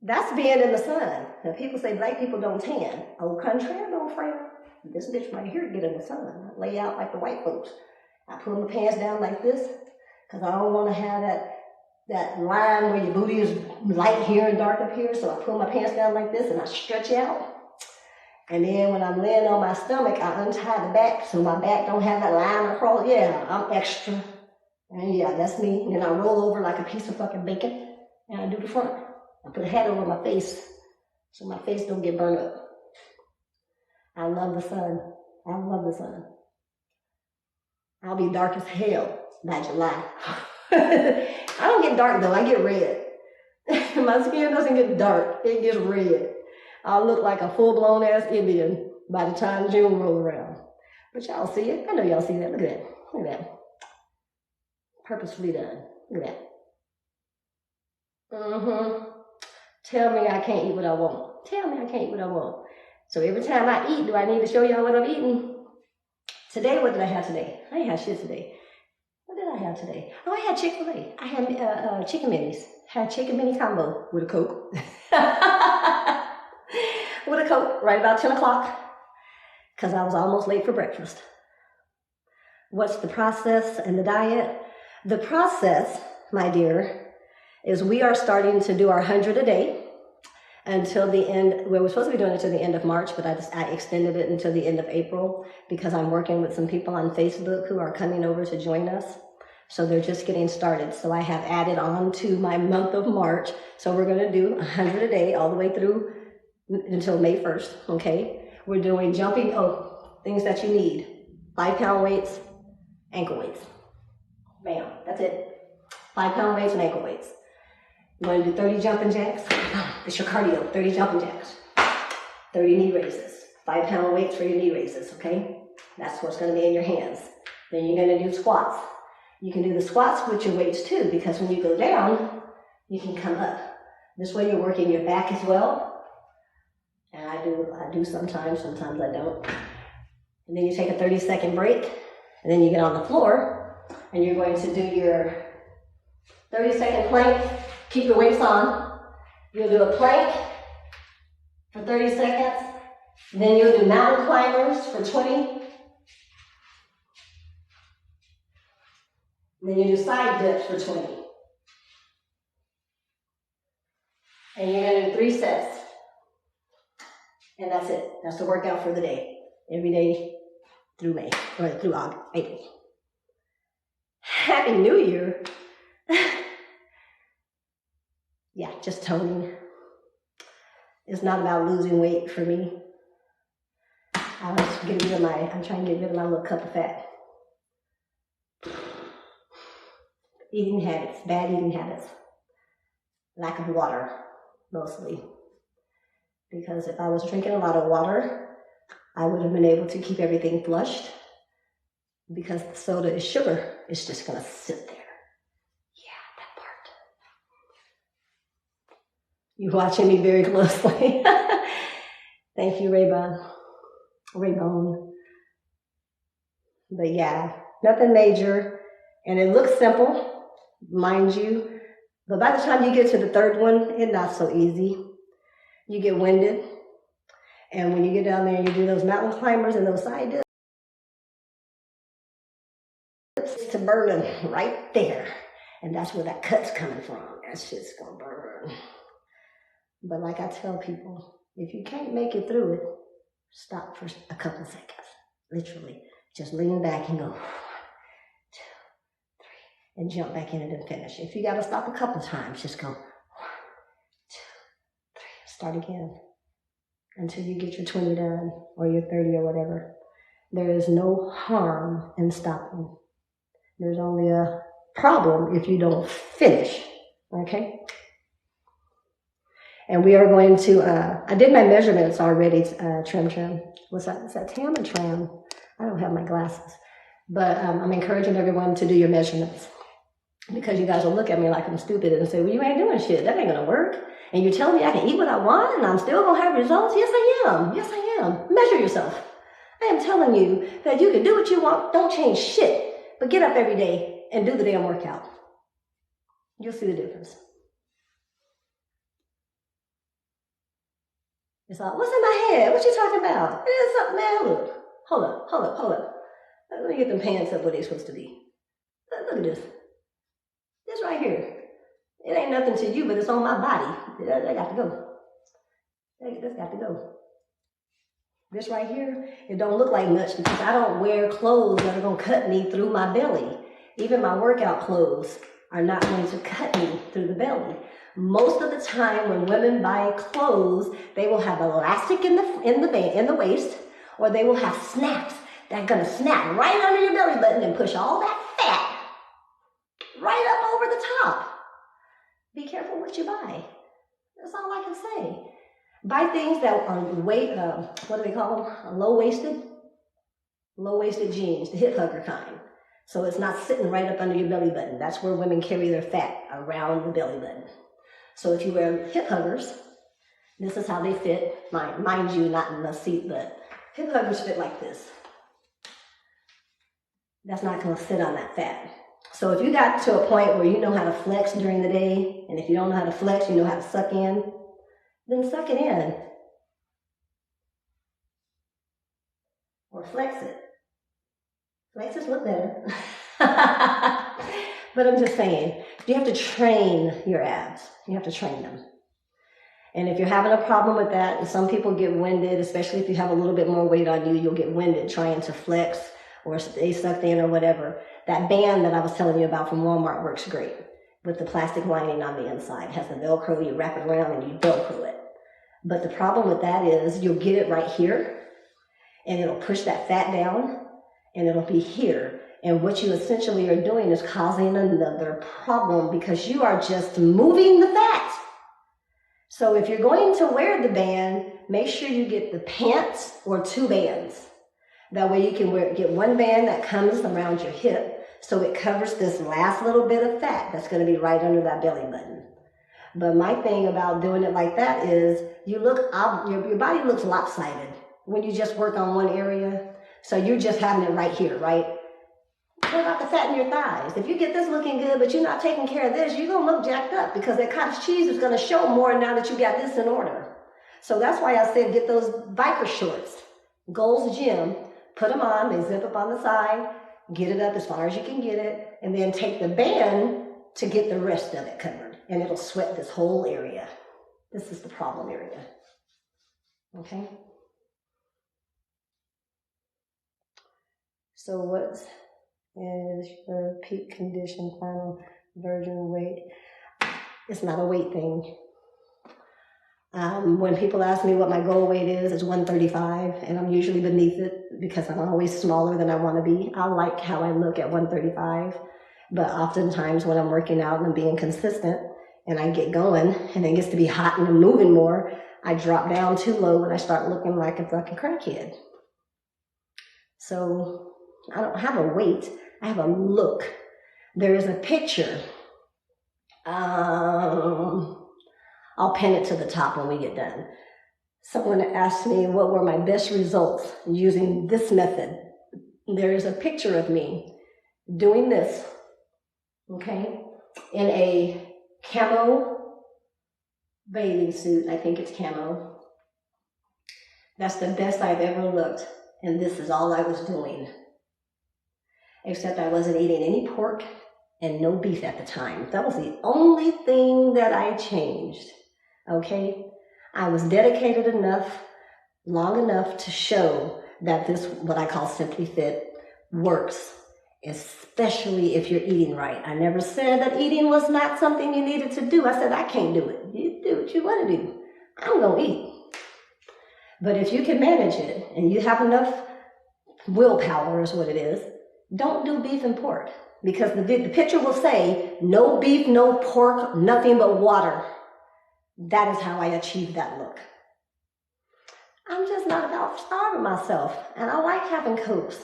That's being in the sun. Now people say black people don't tan. Oh, country, don't friend. This bitch right here get in the sun. I lay out like the white folks. I pull my pants down like this because I don't want to have that line where your booty is light here and dark up here. So I pull my pants down like this and I stretch out. And then when I'm laying on my stomach, I untie the back so my back don't have that line across. Yeah, I'm extra. And yeah, that's me. And then I roll over like a piece of fucking bacon and I do the front. I put a hat over my face so my face don't get burned up. I love the sun. I love the sun. I'll be dark as hell by July. I don't get dark though, I get red. My skin doesn't get dark, it gets red. I'll look like a full-blown ass Indian by the time June rolls around. But y'all see it? I know y'all see that. Look at that. Look at that. Purposefully done. Look at that. Tell me I can't eat what I want. Tell me I can't eat what I want. So every time I eat, do I need to show y'all what I'm eating? Today, what did I have today? I ain't have shit today. What did I have today? Oh, I had Chick-fil-A. I had chicken minis. Had chicken mini combo with a Coke. With a Coke right about 10 o'clock because I was almost late for breakfast. What's the process and the diet? The process, my dear, is we are starting to do our 100 a day until the end. Well, we're supposed to be doing it until the end of March, but I extended it until the end of April because I'm working with some people on Facebook who are coming over to join us. So they're just getting started. So I have added on to my month of March. So we're going to do 100 a day all the way through until May 1st, okay? We're doing jumping, things that you need. 5-pound weights, ankle weights. Bam, that's it. 5-pound weights and ankle weights. You want to do 30 jumping jacks? It's your cardio, 30 jumping jacks. 30 knee raises. 5-pound weights for your knee raises, okay? That's what's going to be in your hands. Then you're going to do squats. You can do the squats with your weights too, because when you go down, you can come up. This way you're working your back as well. And I do sometimes I don't. And then you take a 30-second break, and then you get on the floor, and you're going to do your 30-second plank. Keep your weights on. You'll do a plank for 30 seconds. Then you'll do mountain climbers for 20. Then you do side dips for 20. And you're going to do 3 sets. And that's it. That's the workout for the day. Every day through May, or through April. Happy New Year. Yeah, just toning. It's not about losing weight for me. I'm trying to get rid of my little cup of fat. Eating habits, bad eating habits. Lack of water, mostly. Because if I was drinking a lot of water, I would have been able to keep everything flushed. Because the soda is sugar, it's just gonna sit there. Yeah, that part. You're watching me very closely. Thank you, Raybone. But yeah, nothing major. And it looks simple, mind you. But by the time you get to the third one, it's not so easy. You get winded. And when you get down there and you do those mountain climbers and those side dips, it's to burning right there. And that's where that cut's coming from. That shit's gonna burn. But like I tell people, if you can't make it through it, stop for a couple seconds. Literally. Just lean back and go 1, 2, 3, and jump back in it and finish. If you gotta stop a couple times, just go 1, 2, 3, start again until you get your 20 done or your 30 or whatever. There is no harm in stopping. There's only a problem if you don't finish, okay? And we are going to, I did my measurements already, Trim. What's that? Is that Tam or Tram? I don't have my glasses. But I'm encouraging everyone to do your measurements. Because you guys will look at me like I'm stupid and say, well, you ain't doing shit. That ain't gonna work. And you tell me I can eat what I want and I'm still gonna have results? Yes, I am. Yes, I am. Measure yourself. I am telling you that you can do what you want. Don't change shit. But get up every day and do the damn workout. You'll see the difference. It's like, what's in my head? What you talking about? It is something, man. Look. Hold up. Let me get them pants up where they're supposed to be. Look at this. This right here. It ain't nothing to you, but it's on my body. That got to go. That's got to go. This right here, it don't look like much because I don't wear clothes that are going to cut me through my belly. Even my workout clothes are not going to cut me through the belly. Most of the time when women buy clothes, they will have elastic in the waist, or they will have snaps that are going to snap right under your belly button and push all that fat right up over the top. Be careful what you buy. That's all I can say. Buy things that are what do they call them? Low-waisted jeans, the hip hugger kind. So it's not sitting right up under your belly button. That's where women carry their fat, around the belly button. So if you wear hip huggers, this is how they fit. Mind you, not in the seat, but hip huggers fit like this. That's not going to sit on that fat. So if you got to a point where you know how to flex during the day, and if you don't know how to flex, you know how to suck in, then suck it in. Or flex it. Flexes look better. But I'm just saying, you have to train your abs. You have to train them. And if you're having a problem with that, and some people get winded, especially if you have a little bit more weight on you, you'll get winded trying to flex or stay sucked in or whatever. That band that I was telling you about from Walmart works great with the plastic lining on the inside. It has the Velcro, you wrap it around and you Velcro it. But the problem with that is you'll get it right here and it'll push that fat down and it'll be here. And what you essentially are doing is causing another problem because you are just moving the fat. So if you're going to wear the band, make sure you get the pants or 2 bands. That way you can get one band that comes around your hip so it covers this last little bit of fat that's going to be right under that belly button. But my thing about doing it like that is your body looks lopsided when you just work on one area. So you're just having it right here, right? What about the fat in your thighs? If you get this looking good, but you're not taking care of this, you're going to look jacked up because that cottage cheese is going to show more now that you got this in order. So that's why I said get those biker shorts. Gold's Gym. Put them on. They zip up on the side. Get it up as far as you can get it. And then take the band to get the rest of it covered. And it'll sweat this whole area. This is the problem area. Okay? So what is your peak condition, final virgin weight? It's not a weight thing. When people ask me what my goal weight is, it's 135, and I'm usually beneath it because I'm always smaller than I want to be. I like how I look at 135, but oftentimes when I'm working out and I'm being consistent and I get going and it gets to be hot and I'm moving more, I drop down too low and I start looking like a fucking crackhead. So I don't have a weight, I have a look. There is a picture. I'll pin it to the top when we get done. Someone asked me what were my best results using this method. There is a picture of me doing this, okay, in a camo bathing suit. I think it's camo. That's the best I've ever looked, and this is all I was doing. Except I wasn't eating any pork and no beef at the time. That was the only thing that I changed. Okay, I was dedicated enough, long enough to show that this, what I call Simply Fit, works, especially if you're eating right. I never said that eating was not something you needed to do. I said, I can't do it. You do what you want to do. I'm going to eat. But if you can manage it and you have enough willpower is what it is, don't do beef and pork. Because the picture will say, no beef, no pork, nothing but water. That is how I achieved that look. I'm just not about starving myself. And I like having Cokes.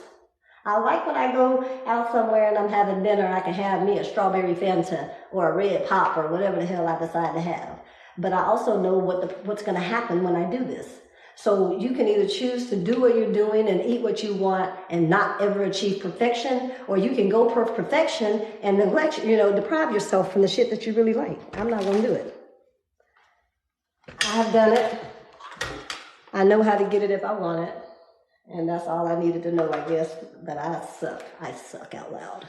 I like when I go out somewhere and I'm having dinner, I can have me a strawberry Fanta or a red pop or whatever the hell I decide to have. But I also know what's going to happen when I do this. So you can either choose to do what you're doing and eat what you want and not ever achieve perfection, or you can go for perfection and neglect, deprive yourself from the shit that you really like. I'm not going to do it. I have done it. I know how to get it if I want it. And that's all I needed to know, I guess, that I suck. I suck out loud.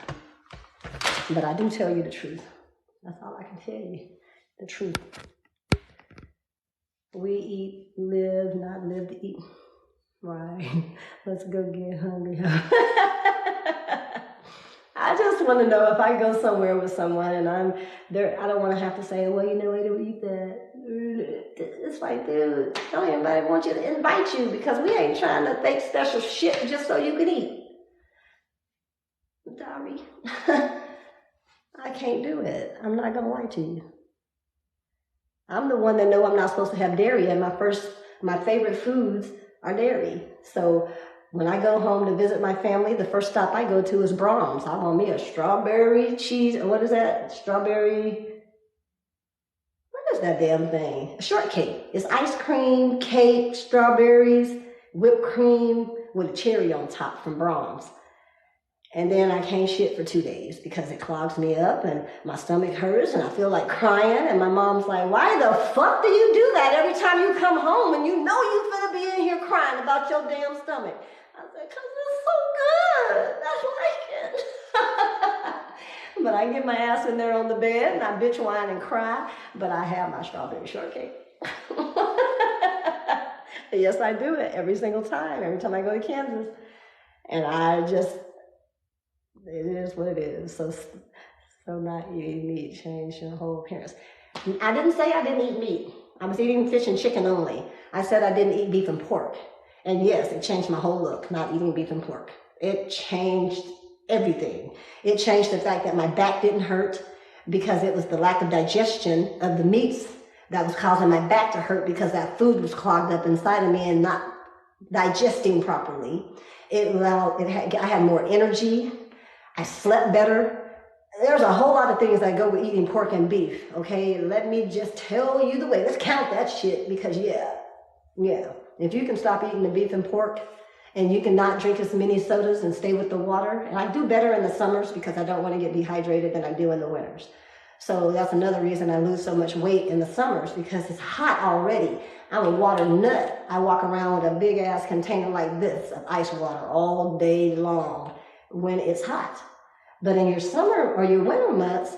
But I do tell you the truth. That's all I can tell you. The truth. We eat, live, not live to eat. Right. Let's go get hungry. I just want to know if I go somewhere with someone and I'm there, I don't want to have to say, well, I don't eat that. It's like, dude, don't anybody want you to invite you because we ain't trying to fake special shit just so you can eat. Sorry. I can't do it. I'm not going to lie to you. I'm the one that know I'm not supposed to have dairy, and my favorite foods are dairy. So when I go home to visit my family, the first stop I go to is Braum's. I want me a strawberry cheese, what is that? Strawberry, what is that damn thing? A shortcake. It's ice cream, cake, strawberries, whipped cream with a cherry on top from Braum's. And then I can't shit for 2 days because it clogs me up and my stomach hurts and I feel like crying. And my mom's like, why the fuck do you do that every time you come home and you know you finna be in here crying about your damn stomach? I said, because it's so good. I like it. But I get my ass in there on the bed and I bitch whine and cry, but I have my strawberry shortcake. Yes, I do it every single time I go to Kansas. And it is what it is. So not eating meat changed your whole appearance. I didn't say I didn't eat meat. I was eating fish and chicken only. I said I didn't eat beef and pork. And yes, it changed my whole look, not eating beef and pork. It changed everything. It changed the fact that my back didn't hurt because it was the lack of digestion of the meats that was causing my back to hurt because that food was clogged up inside of me and not digesting properly. I had more energy. I slept better. There's a whole lot of things that go with eating pork and beef, okay? Let me just tell you the way. Let's count that shit because, yeah. If you can stop eating the beef and pork And you cannot drink as many sodas and stay with the water. And I do better in the summers because I don't want to get dehydrated than I do in the winters. So that's another reason I lose so much weight in the summers, because it's hot already. I'm a water nut. I walk around with a big ass container like this of ice water all day long when it's hot. But in your summer or your winter months,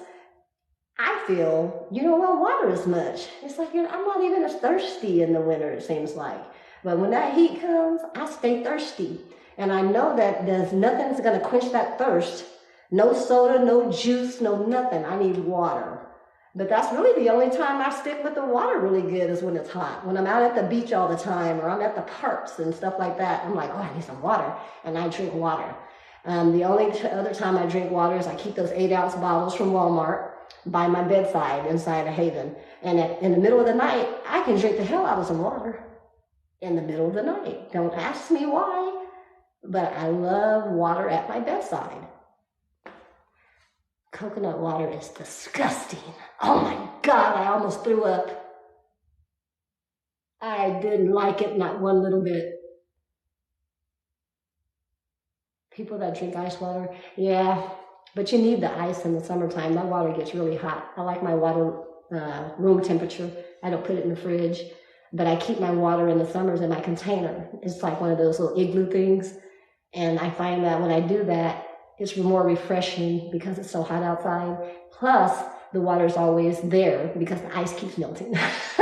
I feel you don't want water as much. It's like I'm not even as thirsty in the winter, it seems like. But when that heat comes, I stay thirsty. And I know that there's nothing's gonna quench that thirst. No soda, no juice, no nothing. I need water. But that's really the only time I stick with the water really good is when it's hot. When I'm out at the beach all the time or I'm at the parks and stuff like that, I'm like, oh, I need some water. And I drink water. The only other time I drink water is I keep those 8-ounce bottles from Walmart by my bedside inside a Haven. And in the middle of the night, I can drink the hell out of some water in the middle of the night. Don't ask me why, but I love water at my bedside. Coconut water is disgusting. Oh my God, I almost threw up. I didn't like it, not one little bit. People that drink ice water, yeah, but you need the ice in the summertime. My water gets really hot. I like my water room temperature. I don't put it in the fridge, but I keep my water in the summers in my container. It's like one of those little igloo things. And I find that when I do that, it's more refreshing because it's so hot outside. Plus, the water's always there because the ice keeps melting. Just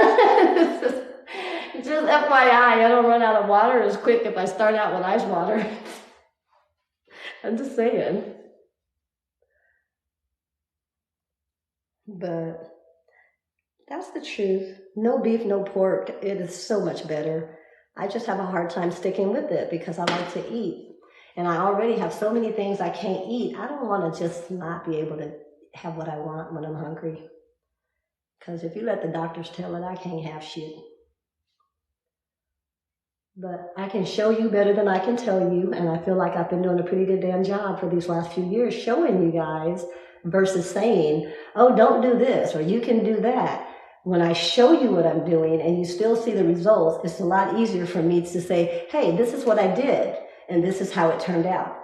FYI, I don't run out of water as quick if I start out with ice water. I'm just saying. But that's the truth. No beef, no pork. It is so much better. I just have a hard time sticking with it because I like to eat. And I already have so many things I can't eat. I don't want to just not be able to have what I want when I'm hungry. Because if you let the doctors tell it, I can't have shit. But I can show you better than I can tell you. And I feel like I've been doing a pretty good damn job for these last few years showing you guys versus saying, oh, don't do this or you can do that. When I show you what I'm doing and you still see the results, it's a lot easier for me to say, hey, this is what I did. And this is how it turned out.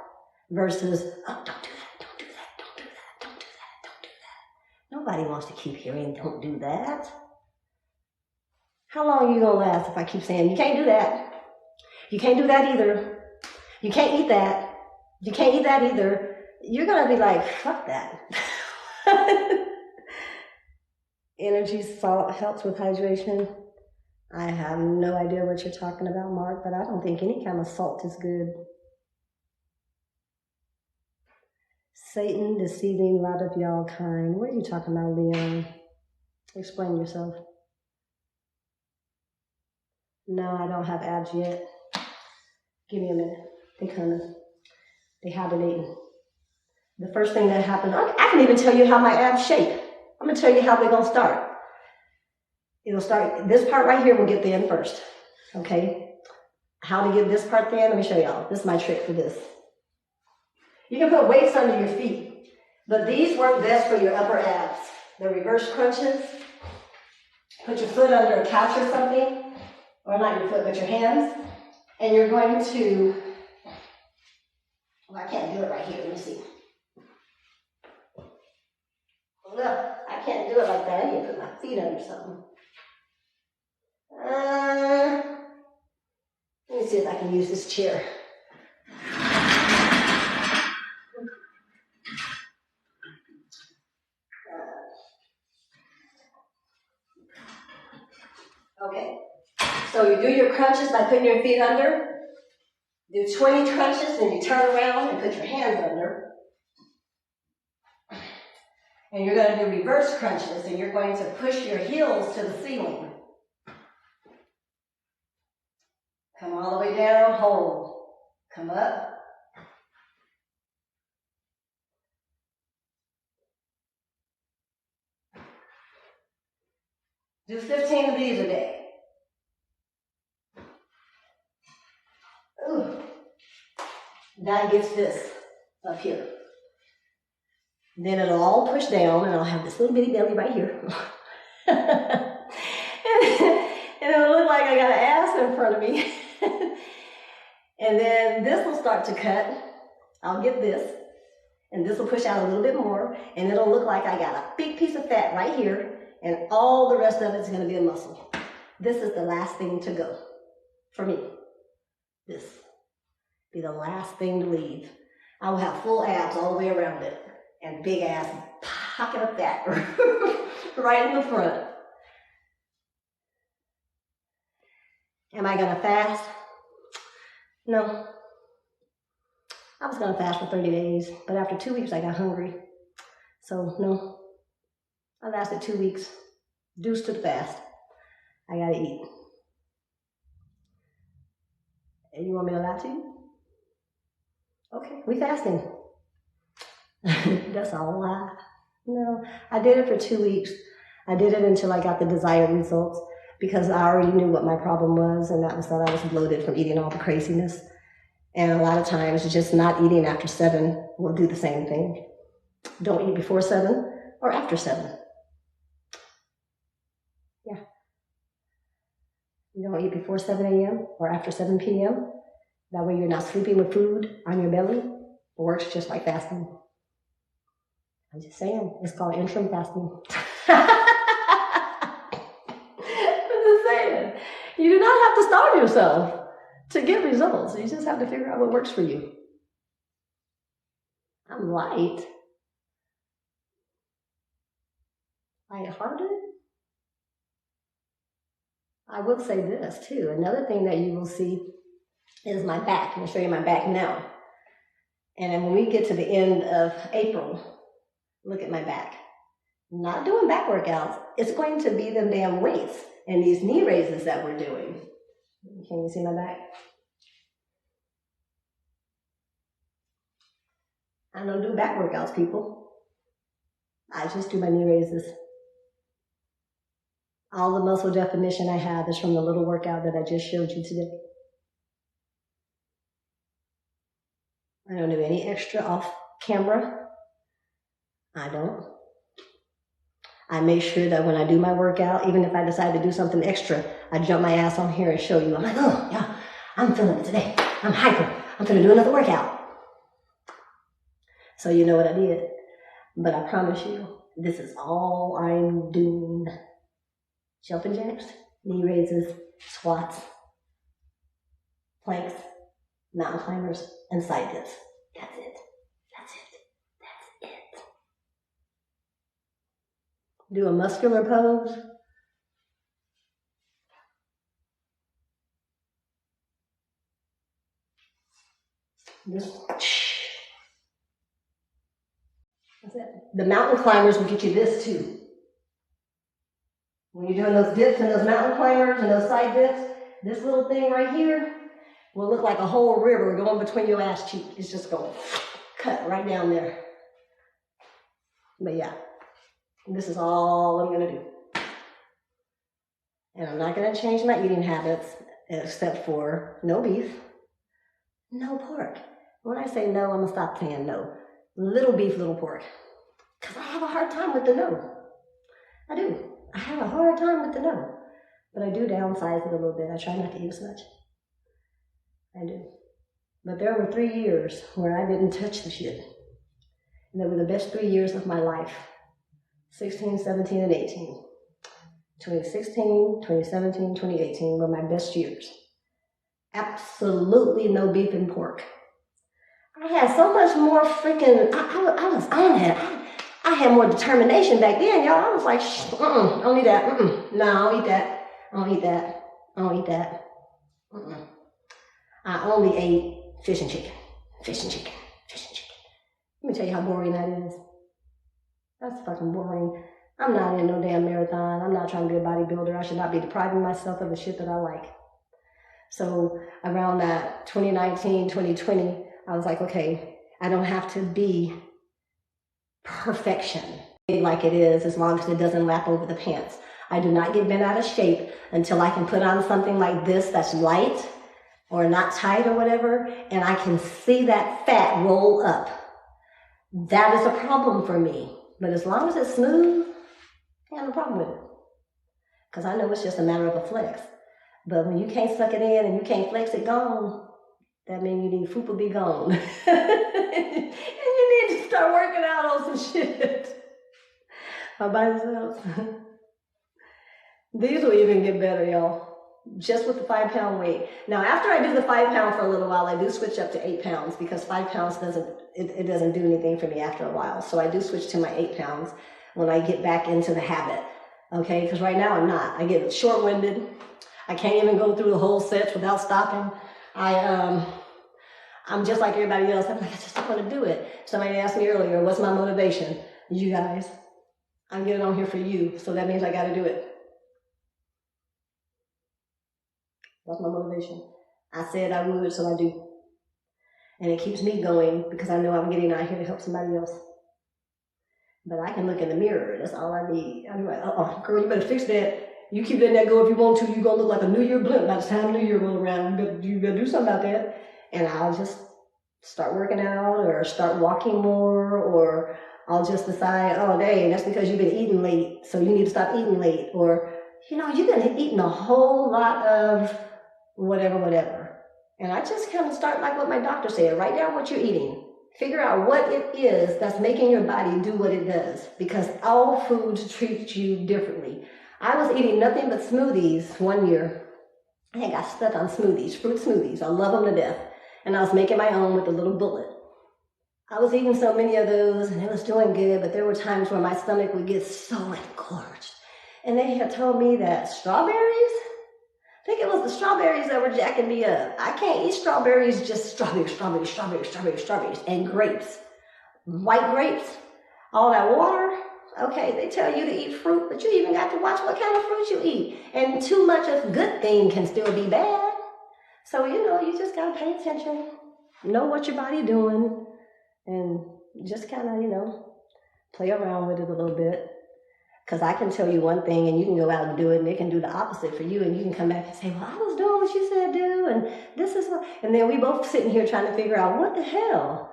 Versus, oh, don't do that, don't do that, don't do that, don't do that, don't do that. Nobody wants to keep hearing, don't do that. How long are you going to last if I keep saying, you can't do that? You can't do that either. You can't eat that. You can't eat that either. You're going to be like, fuck that. Energy salt helps with hydration. I have no idea what you're talking about, Mark, but I don't think any kind of salt is good. Satan deceiving a lot of y'all kind. What are you talking about, Leon? Explain yourself. No, I don't have abs yet. Give me a minute. They coming. They hibernating. The first thing that happens, I can even tell you how my abs shape. I'm going to tell you how they're going to start. It'll start, this part right here will get thin first, okay? How to get this part thin, let me show y'all. This is my trick for this. You can put weights under your feet, but these work best for your upper abs. The reverse crunches. Put your foot under a couch or something, or not your foot, but your hands, and you're going to, well, I can't do it right here, let me see. Look, I can't do it like that. I need to put my feet under something. Let me see if I can use this chair. Okay, so you do your crunches by putting your feet under. Do 20 crunches, then you turn around and put your hands under. And you're going to do reverse crunches, and you're going to push your heels to the ceiling. Come all the way down, hold. Come up. Do 15 of these a day. Ooh. That gets this up here. Then it'll all push down, and I'll have this little bitty belly right here. and it'll look like I got an ass in front of me. And then this will start to cut. I'll get this, and this will push out a little bit more, and it'll look like I got a big piece of fat right here, and all the rest of it's gonna be a muscle. This is the last thing to go for me. This be the last thing to leave. I will have full abs all the way around it, and big ass pocket of fat right in the front. Am I gonna fast? No. I was gonna fast for 30 days, but after 2 weeks I got hungry. So no, I lasted 2 weeks. Deuce to the fast. I gotta eat. And you want me to lie to you? Okay, we fasting. That's all a lie. No, I did it for 2 weeks. I did it until I got the desired results because I already knew what my problem was, and that was that I was bloated from eating all the craziness. And a lot of times just not eating after 7 will do the same thing. Don't eat before 7 or after 7. Yeah. You don't eat before 7 a.m. or after 7 p.m. That way you're not sleeping with food on your belly. It works just like fasting. I'm just saying, it's called interim fasting. I'm just saying, you do not have to starve yourself to get results. You just have to figure out what works for you. I'm light. Lighthearted. I will say this too. Another thing that you will see is my back. I'm going to show you my back now. And then when we get to the end of April, look at my back. Not doing back workouts. It's going to be them damn weights and these knee raises that we're doing. Can you see my back? I don't do back workouts, people. I just do my knee raises. All the muscle definition I have is from the little workout that I just showed you today. I don't do any extra off camera. I don't. I make sure that when I do my workout, even if I decide to do something extra, I jump my ass on here and show you. I'm like, oh, yeah, I'm feeling it today. I'm hyper. I'm going to do another workout. So you know what I did. But I promise you, this is all I'm doing. Jumping jacks, knee raises, squats, planks, mountain climbers, and side dips. That's it. That's it. That's it. Do a muscular pose. That's it. The mountain climbers will get you this too. When you're doing those dips and those mountain climbers and those side dips, this little thing right here will look like a whole river going between your ass cheeks. It's just going to cut right down there. But yeah, this is all I'm going to do. And I'm not going to change my eating habits except for no beef, no pork. When I say no, I'm going to stop saying no. Little beef, little pork. Because I have a hard time with the no. I do. I have a hard time with the no. But I do downsize it a little bit. I try not to eat as much. I do. But there were 3 years where I didn't touch the shit. And they were the best 3 years of my life. 16, 17, and 18. 2016, 2017, 2018 were my best years. Absolutely no beef and pork. I had so much more freaking, I was on it. I had more determination back then, y'all. I was like, I don't eat that. No, I don't eat that. I don't eat that. I don't eat that. I only ate fish and chicken. Fish and chicken. Fish and chicken. Let me tell you how boring that is. That's fucking boring. I'm not in no damn marathon. I'm not trying to be a bodybuilder. I should not be depriving myself of the shit that I like. So around that 2019, 2020, I was like, okay, I don't have to be perfection like it is as long as it doesn't lap over the pants. I do not get bent out of shape until I can put on something like this that's light or not tight or whatever, and I can see that fat roll up. That is a problem for me. But as long as it's smooth, I have no problem with it. Because I know it's just a matter of a flex. But when you can't suck it in and you can't flex it, gone, That means you need food to be gone. And you need to start working out on some shit. All by yourselves. These will even get better, y'all. Just with the 5 pound weight. Now, after I do the 5 pound for a little while, I do switch up to 8 pounds because 5 pounds doesn't do anything for me after a while. So I do switch to my 8 pounds when I get back into the habit. Okay, because right now I'm not. I get short-winded. I can't even go through the whole sets without stopping. I'm just like everybody else. I'm like, I just don't want to do it. Somebody asked me earlier, what's my motivation? You guys, I'm getting on here for you, so that means I got to do it. That's my motivation. I said I would, so I do. And it keeps me going because I know I'm getting out here to help somebody else. But I can look in the mirror. That's all I need. I'm like, girl, you better fix that. You keep letting that go if you want to. You're going to look like a New Year blimp by the time New Year rolls around. You better do something about that. And I'll just start working out or start walking more, or I'll just decide, oh, dang, that's because you've been eating late, so you need to stop eating late. Or, you've been eating a whole lot of whatever. And I just kind of start like what my doctor said, write down what you're eating. Figure out what it is that's making your body do what it does, because all foods treat you differently. I was eating nothing but smoothies one year. I got stuck on smoothies, fruit smoothies. I love them to death. And I was making my own with a little bullet. I was eating so many of those and it was doing good, but there were times where my stomach would get so engorged. And they had told me that strawberries, I think it was the strawberries that were jacking me up. I can't eat strawberries, just strawberries, and grapes. White grapes, all that water. Okay, they tell you to eat fruit, but you even got to watch what kind of fruit you eat. And too much of good thing can still be bad. So, you just got to pay attention, know what your body doing, and just kind of, play around with it a little bit. Because I can tell you one thing and you can go out and do it and it can do the opposite for you, and you can come back and say, well, I was doing what you said do, and this is what, and then we both sitting here trying to figure out what the hell.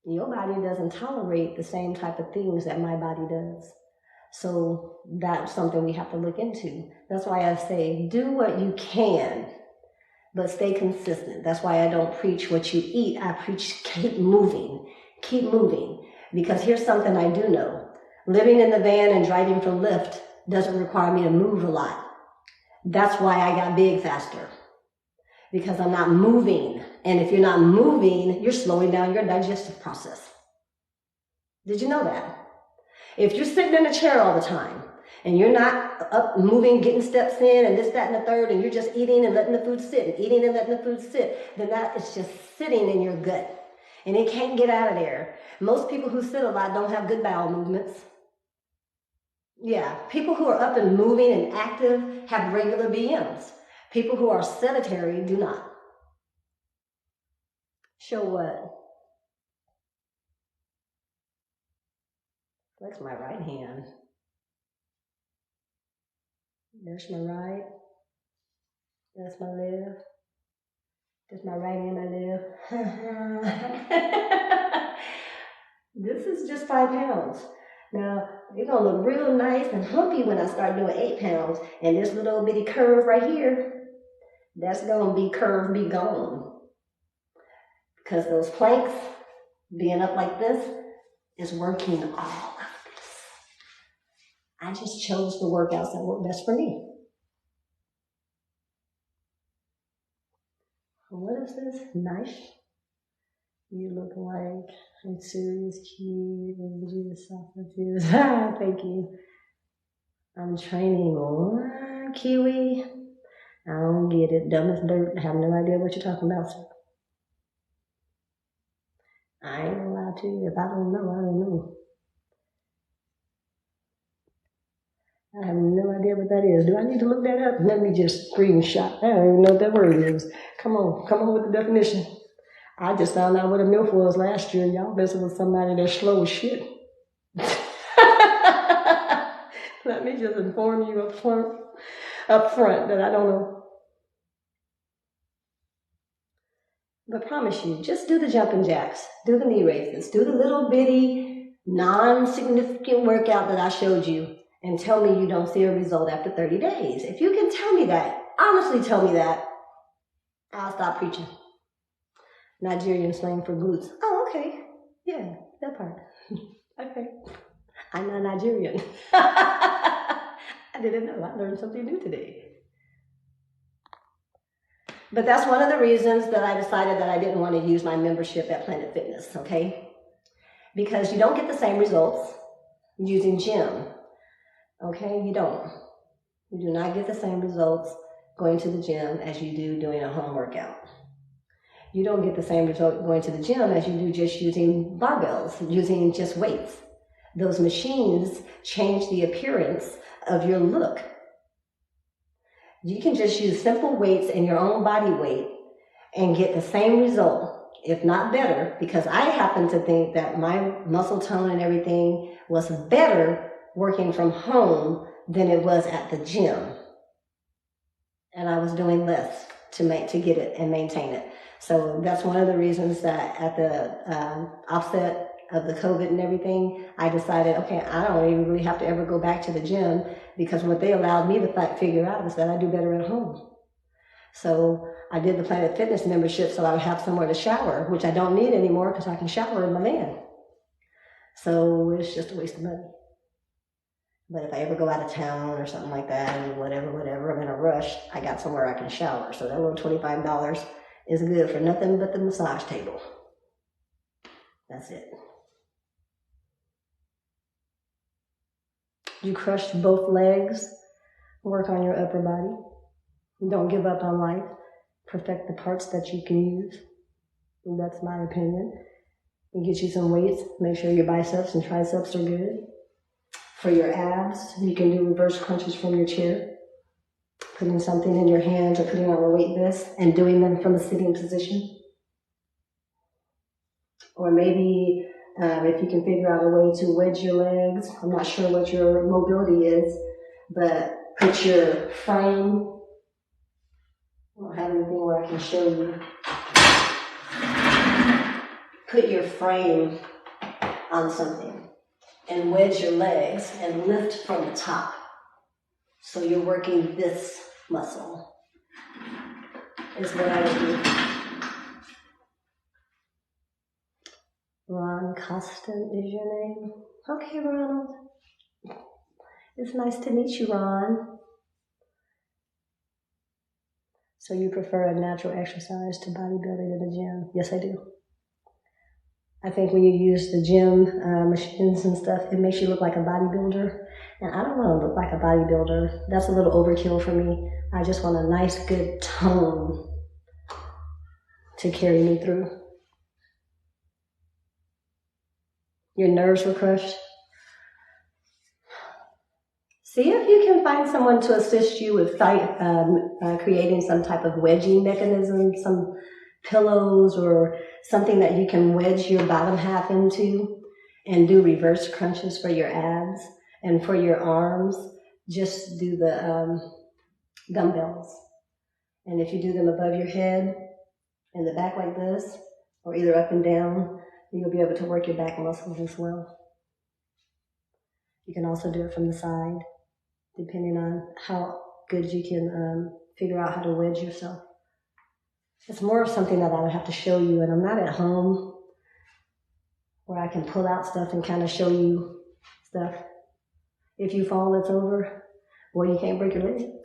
Your body doesn't tolerate the same type of things that my body does. So that's something we have to look into. That's why I say do what you can, but stay consistent. That's why I don't preach what you eat. I preach keep moving. Because here's something I do know. Living in the van and driving for Lyft doesn't require me to move a lot. That's why I got big faster. Because I'm not moving. And if you're not moving, you're slowing down your digestive process. Did you know that? If you're sitting in a chair all the time, and you're not up moving, getting steps in, and this, that, and the third, and you're just eating and letting the food sit, and eating and letting the food sit, then that is just sitting in your gut. And it can't get out of there. Most people who sit a lot don't have good bowel movements. Yeah, people who are up and moving and active have regular BMs. People who are sedentary do not. Show what? Flex my right hand. There's my right. That's my left. That's my right and my left. This is just 5 pounds. Now, it's going to look real nice and humpy when I start doing 8 pounds. And this little bitty curve right here, that's going to be curved, be gone. Because those planks, being up like this, is working all of this. I just chose the workouts that work best for me. What is this? Nice. You look like a serious kid and Jesus sausages. Thank you. I'm training on kiwi. I don't get it. Dumb as dirt. I have no idea what you're talking about. I ain't gonna lie to you. If I don't know, I don't know. I have no idea what that is. Do I need to look that up? Let me just screenshot. I don't even know what that word is. Come on with the definition. I just found out what a MILF was last year. Y'all messing with somebody that's slow as shit. Let me just inform you up front that I don't know. But promise you, just do the jumping jacks, do the knee raises, do the little bitty, non-significant workout that I showed you, and tell me you don't see a result after 30 days. If you can tell me that, honestly tell me that, I'll stop preaching. Nigerian slang for glutes. Oh, okay. Yeah, that part. Okay. I'm not Nigerian. I didn't know. I learned something new today. But that's one of the reasons that I decided that I didn't want to use my membership at Planet Fitness, okay? Because you don't get the same results using gym, okay? You don't. You do not get the same results going to the gym as you do doing a home workout. You don't get the same result going to the gym as you do just using barbells, using just weights. Those machines change the appearance of your look. You can just use simple weights and your own body weight and get the same result, if not better, because I happen to think that my muscle tone and everything was better working from home than it was at the gym. And I was doing less to get it and maintain it. So that's one of the reasons that at the offset of the COVID and everything, I decided, okay, I don't even really have to ever go back to the gym, because what they allowed me to figure out is that I do better at home. So I did the Planet Fitness membership so I would have somewhere to shower, which I don't need anymore because I can shower in my van. So it's just a waste of money. But if I ever go out of town or something like that, and whatever, I'm in a rush, I got somewhere I can shower. So that little $25 is good for nothing but the massage table. That's it. You crush both legs, work on your upper body. Don't give up on life. Perfect the parts that you can use. And that's my opinion. You get you some weights, make sure your biceps and triceps are good. For your abs, you can do reverse crunches from your chair, putting something in your hands or putting on a weight vest and doing them from a sitting position. Or maybe if you can figure out a way to wedge your legs, I'm not sure what your mobility is, but put your frame, I don't have anything where I can show you. Put your frame on something and wedge your legs and lift from the top. So you're working this muscle, is what I would do. Ron Costin is your name? Okay, Ronald. It's nice to meet you, Ron. So you prefer a natural exercise to bodybuilding in the gym? Yes, I do. I think when you use the gym machines and stuff, it makes you look like a bodybuilder. And I don't want to look like a bodybuilder. That's a little overkill for me. I just want a nice, good tone to carry me through. Your nerves were crushed. See if you can find someone to assist you with creating some type of wedging mechanism, some pillows or something that you can wedge your bottom half into and do reverse crunches for your abs. And for your arms, just do the dumbbells. And if you do them above your head and the back like this, or either up and down, you'll be able to work your back muscles as well. You can also do it from the side, depending on how good you can figure out how to wedge yourself. It's more of something that I would have to show you, and I'm not at home where I can pull out stuff and kind of show you stuff. If you fall, it's over. Well, you can't break your legs. You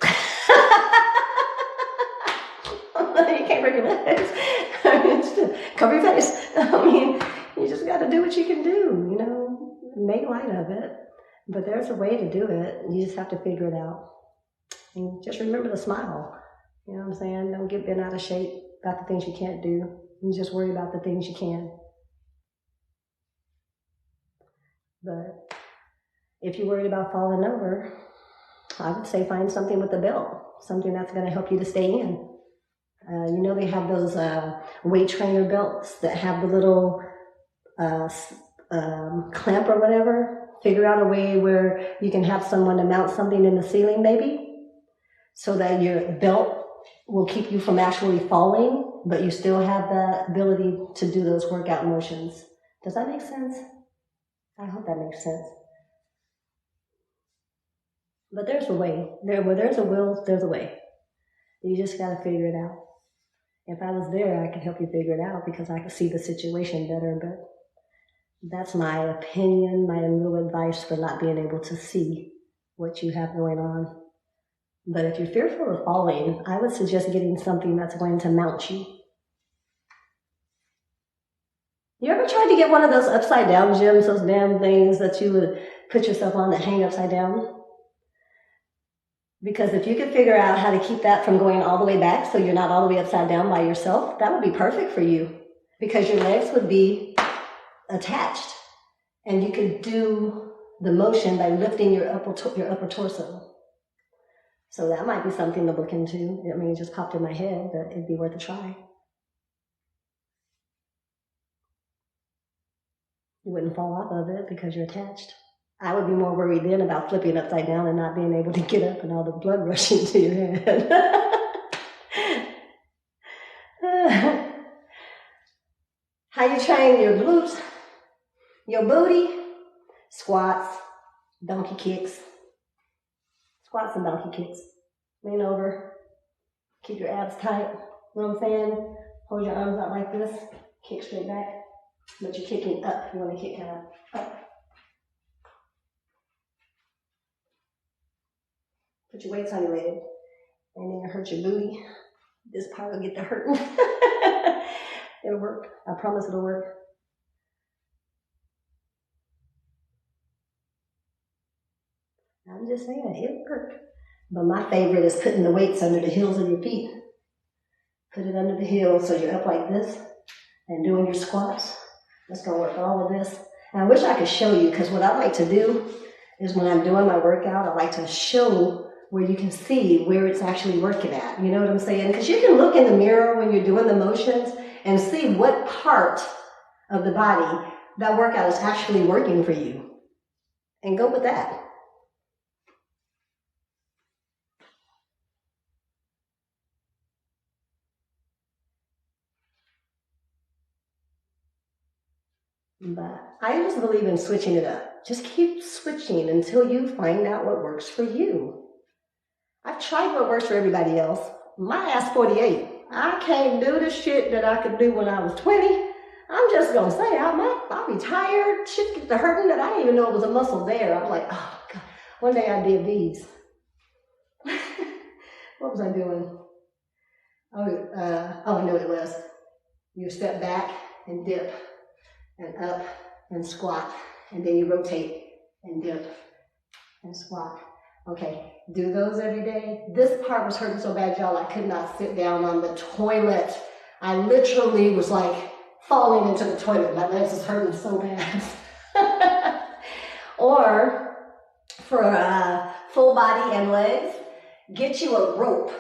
can't break your legs. Cover your face. I mean, you just got to do what you can do, you know, make light of it. But there's a way to do it. You just have to figure it out. And just remember to smile. You know what I'm saying? Don't get bent out of shape about the things you can't do. And just worry about the things you can. But if you're worried about falling over, I would say find something with a belt, something that's going to help you to stay in. You know, they have those weight trainer belts that have the little clamp or whatever. Figure out a way where you can have someone to mount something in the ceiling maybe, so that your belt will keep you from actually falling, but you still have the ability to do those workout motions. Does that make sense? I hope that makes sense. But there's a way. Where there's a will, there's a way. You just got to figure it out. If I was there, I could help you figure it out because I could see the situation better, but that's my opinion, my little advice for not being able to see what you have going on. But if you're fearful of falling, I would suggest getting something that's going to mount you. You ever tried to get one of those upside down gyms, those damn things that you would put yourself on that hang upside down? Because if you could figure out how to keep that from going all the way back so you're not all the way upside down by yourself, that would be perfect for you because your legs would be attached and you could do the motion by lifting your upper torso. So that might be something to look into. I mean, it just popped in my head, but it'd be worth a try. You wouldn't fall off of it because you're attached. I would be more worried then about flipping upside down and not being able to get up and all the blood rushing to your head. How you train your glutes, your booty? Squats, donkey kicks. Squats and donkey kicks. Lean over. Keep your abs tight. You know what I'm saying? Hold your arms out like this. Kick straight back. But you're kicking up. You want to kick kind of up. Put your weights on your leg. And then you hurt your booty. This part will get to hurting. It'll work. I promise it'll work. I'm just saying, it'll work. But my favorite is putting the weights under the heels of your feet. Put it under the heels so you're up like this and doing your squats. That's going to work all of this. And I wish I could show you because what I like to do is when I'm doing my workout, I like to show where you can see where it's actually working at. You know what I'm saying? Because you can look in the mirror when you're doing the motions and see what part of the body that workout is actually working for you. And go with that. But I just believe in switching it up. Just keep switching until you find out what works for you. I've tried what works for everybody else. My ass 48. I can't do the shit that I could do when I was 20. I'm just going to say, I'll be tired. Shit gets to hurting that I didn't even know it was a muscle there. I'm like, oh, God. One day I did these. What was I doing? I know what it was. You step back and dip. And up and squat, and then you rotate and dip and squat. Okay, do those every day. This part was hurting so bad, y'all, I could not sit down on the toilet. I literally was like falling into the toilet. My legs was hurting so bad. Or for full body and legs, get you a rope,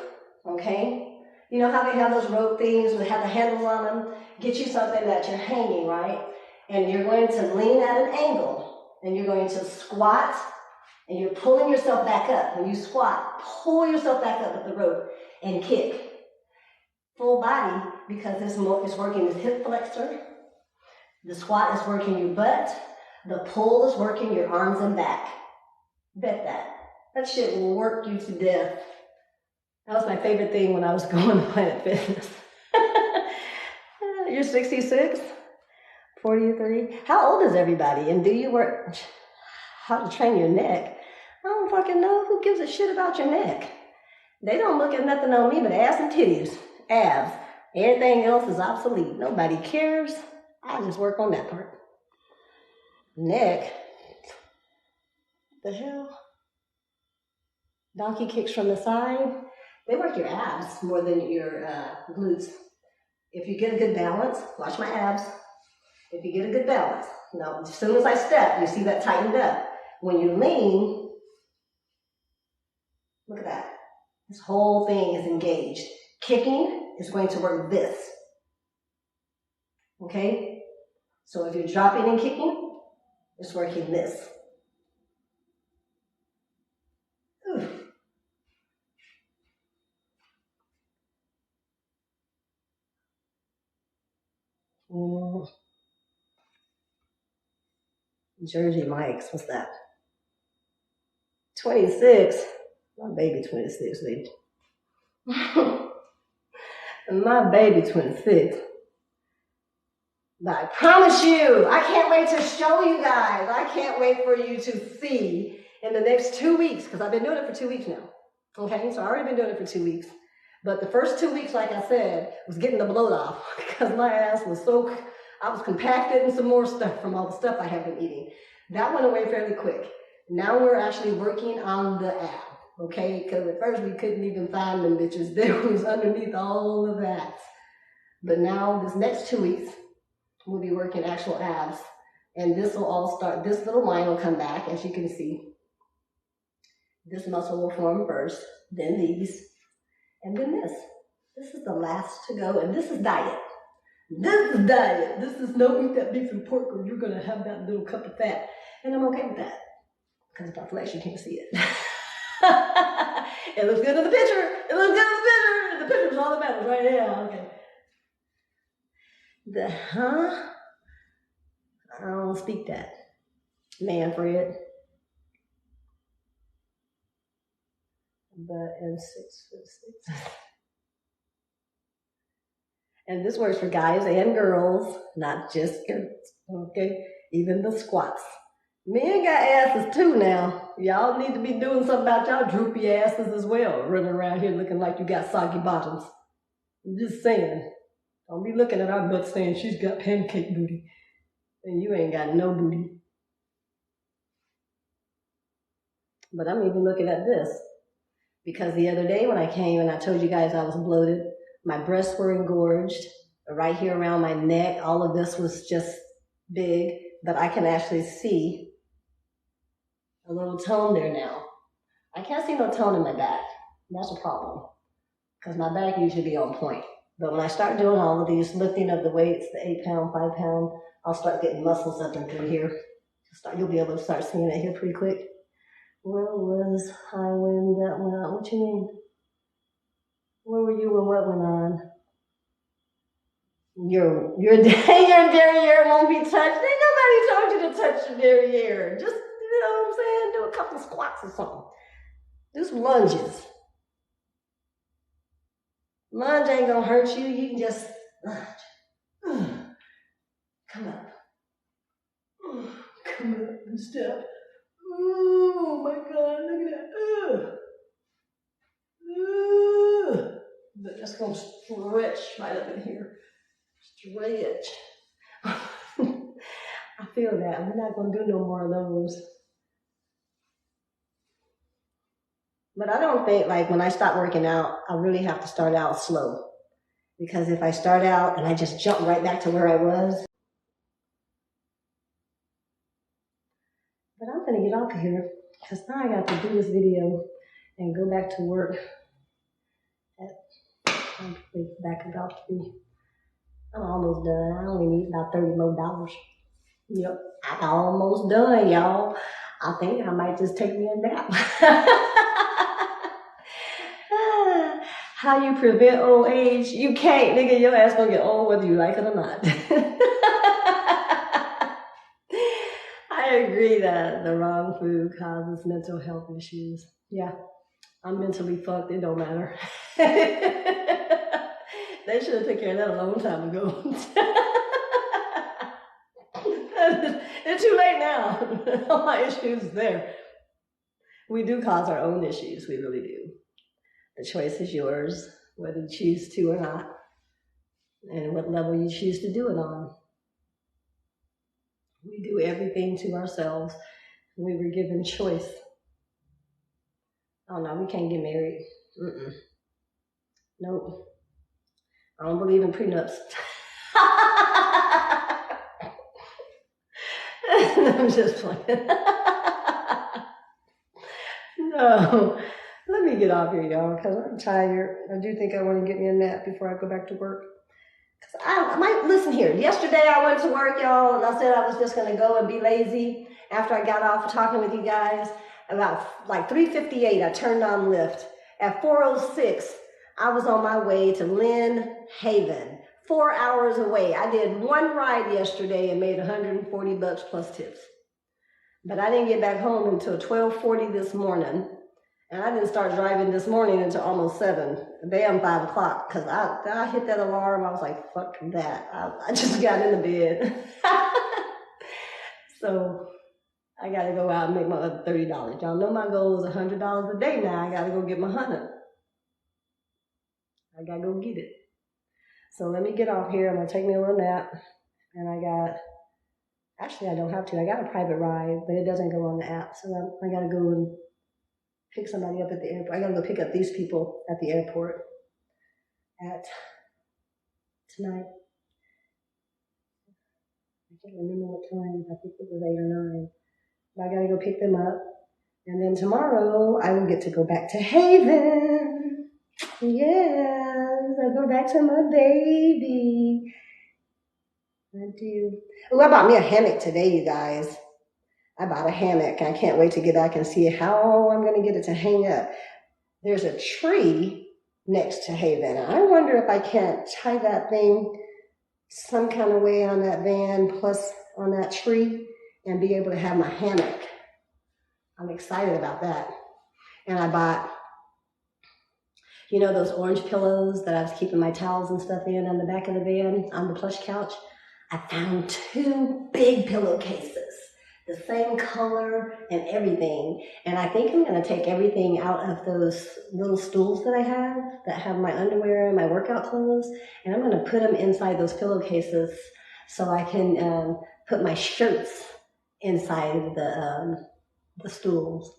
okay? You know how they have those rope things that have the handles on them? Get you something that you're hanging, right? And you're going to lean at an angle, and you're going to squat, and you're pulling yourself back up. When you squat, pull yourself back up with the rope and kick. Full body, because this is working the hip flexor. The squat is working your butt. The pull is working your arms and back. Bet that. That shit will work you to death. That was my favorite thing when I was going to Planet Fitness. You're 66? 43? How old is everybody? And do you work how to train your neck? I don't fucking know. Who gives a shit about your neck? They don't look at nothing on me but ass and titties, abs. Everything else is obsolete. Nobody cares. I just work on that part. Neck. What the hell? Donkey kicks from the side. They work your abs more than your glutes. If you get a good balance, watch my abs. If you get a good balance, now as soon as I step, you see that tightened up. When you lean, look at that. This whole thing is engaged. Kicking is going to work this. Okay? So if you're dropping and kicking, it's working this. Jersey Mike's, what's that? 26. My baby 26, baby. My baby 26. But I promise you, I can't wait to show you guys. I can't wait for you to see in the next 2 weeks, because I've been doing it for 2 weeks now. Okay, so I've already been doing it for 2 weeks. But the first 2 weeks, like I said, was getting the bloat off because my ass was I was compacted and some more stuff from all the stuff I have been eating. That went away fairly quick. Now we're actually working on the app, okay? Because at first we couldn't even find them bitches. There was underneath all of that. But now this next 2 weeks, we'll be working actual abs. And this will all start, this little line will come back, as you can see. This muscle will form first, then these, and then this. This is the last to go, and this is diet. This is diet. This is no eat that beef and pork or you're gonna have that little cup of fat. And I'm okay with that. Because if I flex, you can't see it. It looks good in the picture. It looks good in the picture. The picture's all that matters, right? Yeah, okay. I don't speak that. Manfred. But in 6'6". And this works for guys and girls, not just girls, okay? Even the squats. Men got asses too now. Y'all need to be doing something about y'all droopy asses as well, running around here looking like you got soggy bottoms. I'm just saying. Don't be looking at our butts saying she's got pancake booty. And you ain't got no booty. But I'm even looking at this. Because the other day when I came and I told you guys I was bloated, my breasts were engorged, right here around my neck, all of this was just big, but I can actually see a little tone there now. I can't see no tone in my back. That's a problem, because my back usually be on point. But when I start doing all of these lifting of the weights, the 8 pound, 5 pound, I'll start getting muscles up and through here. You'll be able to start seeing it here pretty quick. Where was I when that went on? What you mean? Where were you when what went on? Your derriere won't be touched. Ain't nobody told you to touch your derriere. Just, you know what I'm saying? Do a couple squats or something. Do some lunges. Lunge ain't gonna hurt you. You can just come up. Come up and step. Oh my God, look at that. But just gonna stretch right up in here. Stretch. I feel that. We're not gonna do no more of those. But I don't think, like, when I start working out, I really have to start out slow. Because if I start out and I just jump right back to where I was. But I'm gonna get off of here, because now I got to do this video and go back to work. I'm back about to be. I'm almost done. I only need about $30 more. Yep, I'm almost done, y'all. I think I might just take me a nap. How you prevent old age? You can't, nigga. Your ass gonna get old whether you like it or not. I agree that the wrong food causes mental health issues. Yeah, I'm mentally fucked. It don't matter. They should have taken care of that a long time ago. It's too late now. All my issues there. We do cause our own issues. We really do. The choice is yours, whether you choose to or not, and what level you choose to do it on. We do everything to ourselves. We were given choice. Oh no, we can't get married. Nope. I don't believe in prenups. I'm just playing. No. Let me get off here, y'all, because I'm tired. I do think I want to get me a nap before I go back to work. Because I might, listen here. Yesterday I went to work, y'all, and I said I was just going to go and be lazy after I got off talking with you guys. About like 3:58, I turned on Lyft. At 4:06, I was on my way to Lynn Haven, 4 hours away. I did one ride yesterday and made $140 plus tips. But I didn't get back home until 12:40 this morning. And I didn't start driving this morning until almost 7, damn 5 o'clock, because I hit that alarm. I was like, fuck that. I just got in the bed. So I got to go out and make my other $30. Y'all know my goal is $100 a day now. I got to go get my 100. I got to go get it. So let me get off here. I'm going to take me a little nap. And actually I don't have to. I got a private ride, but it doesn't go on the app. So I got to go and pick somebody up at the airport. I got to go pick up these people at the airport tonight. I can't remember what time. I think it was 8 or 9. But I got to go pick them up. And then tomorrow I will get to go back to Haven. Yes, I go back to my baby. I do. Oh, I bought me a hammock today, you guys. I bought a hammock. I can't wait to get back and see how I'm going to get it to hang up. There's a tree next to Haven. I wonder if I can't tie that thing some kind of way on that van plus on that tree and be able to have my hammock. I'm excited about that. And I bought, you know, those orange pillows that I was keeping my towels and stuff in on the back of the van on the plush couch. I found 2 big pillowcases, the same color and everything. And I think I'm going to take everything out of those little stools that I have that have my underwear and my workout clothes. And I'm going to put them inside those pillowcases so I can put my shirts inside the stools.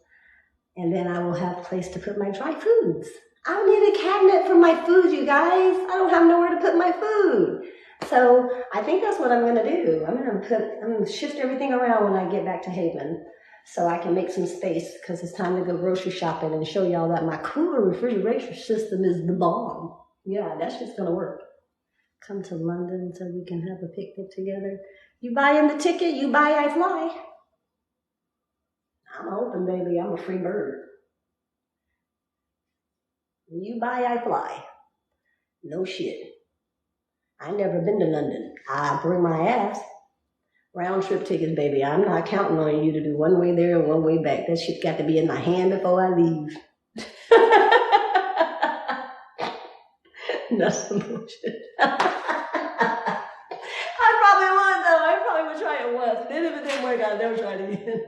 And then I will have a place to put my dry foods. I need a cabinet for my food, you guys. I don't have nowhere to put my food. So I think that's what I'm going to do. I'm going to shift everything around when I get back to Haven so I can make some space because it's time to go grocery shopping and show y'all that my cooler refrigeration system is the bomb. Yeah, that shit's going to work. Come to London so we can have a picnic together. You buying the ticket, you buy, I fly. I'm open, baby. I'm a free bird. You buy, I fly. No shit. I never been to London. I bring my ass. Round trip tickets, baby. I'm not counting on you to do one way there and one way back. That shit got to be in my hand before I leave. That's some bullshit. I probably would though. I probably would try it once. And then if it didn't work, I'd never try it again.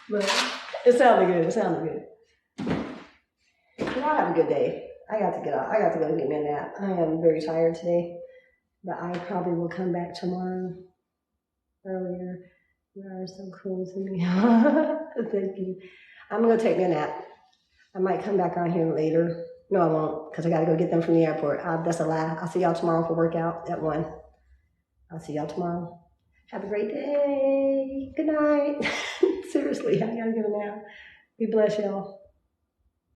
But it sounded good. It sounded good. Y'all have a good day. I got to get out. I got to go get me a nap. I am very tired today, but I probably will come back tomorrow earlier. You are so cool to me. Thank you. I'm going to take me a nap. I might come back on here later. No, I won't, because I got to go get them from the airport. That's a lie. I'll see y'all tomorrow for workout at 1. I'll see y'all tomorrow. Have a great day. Good night. Seriously, I got to get a nap. Be blessed, y'all.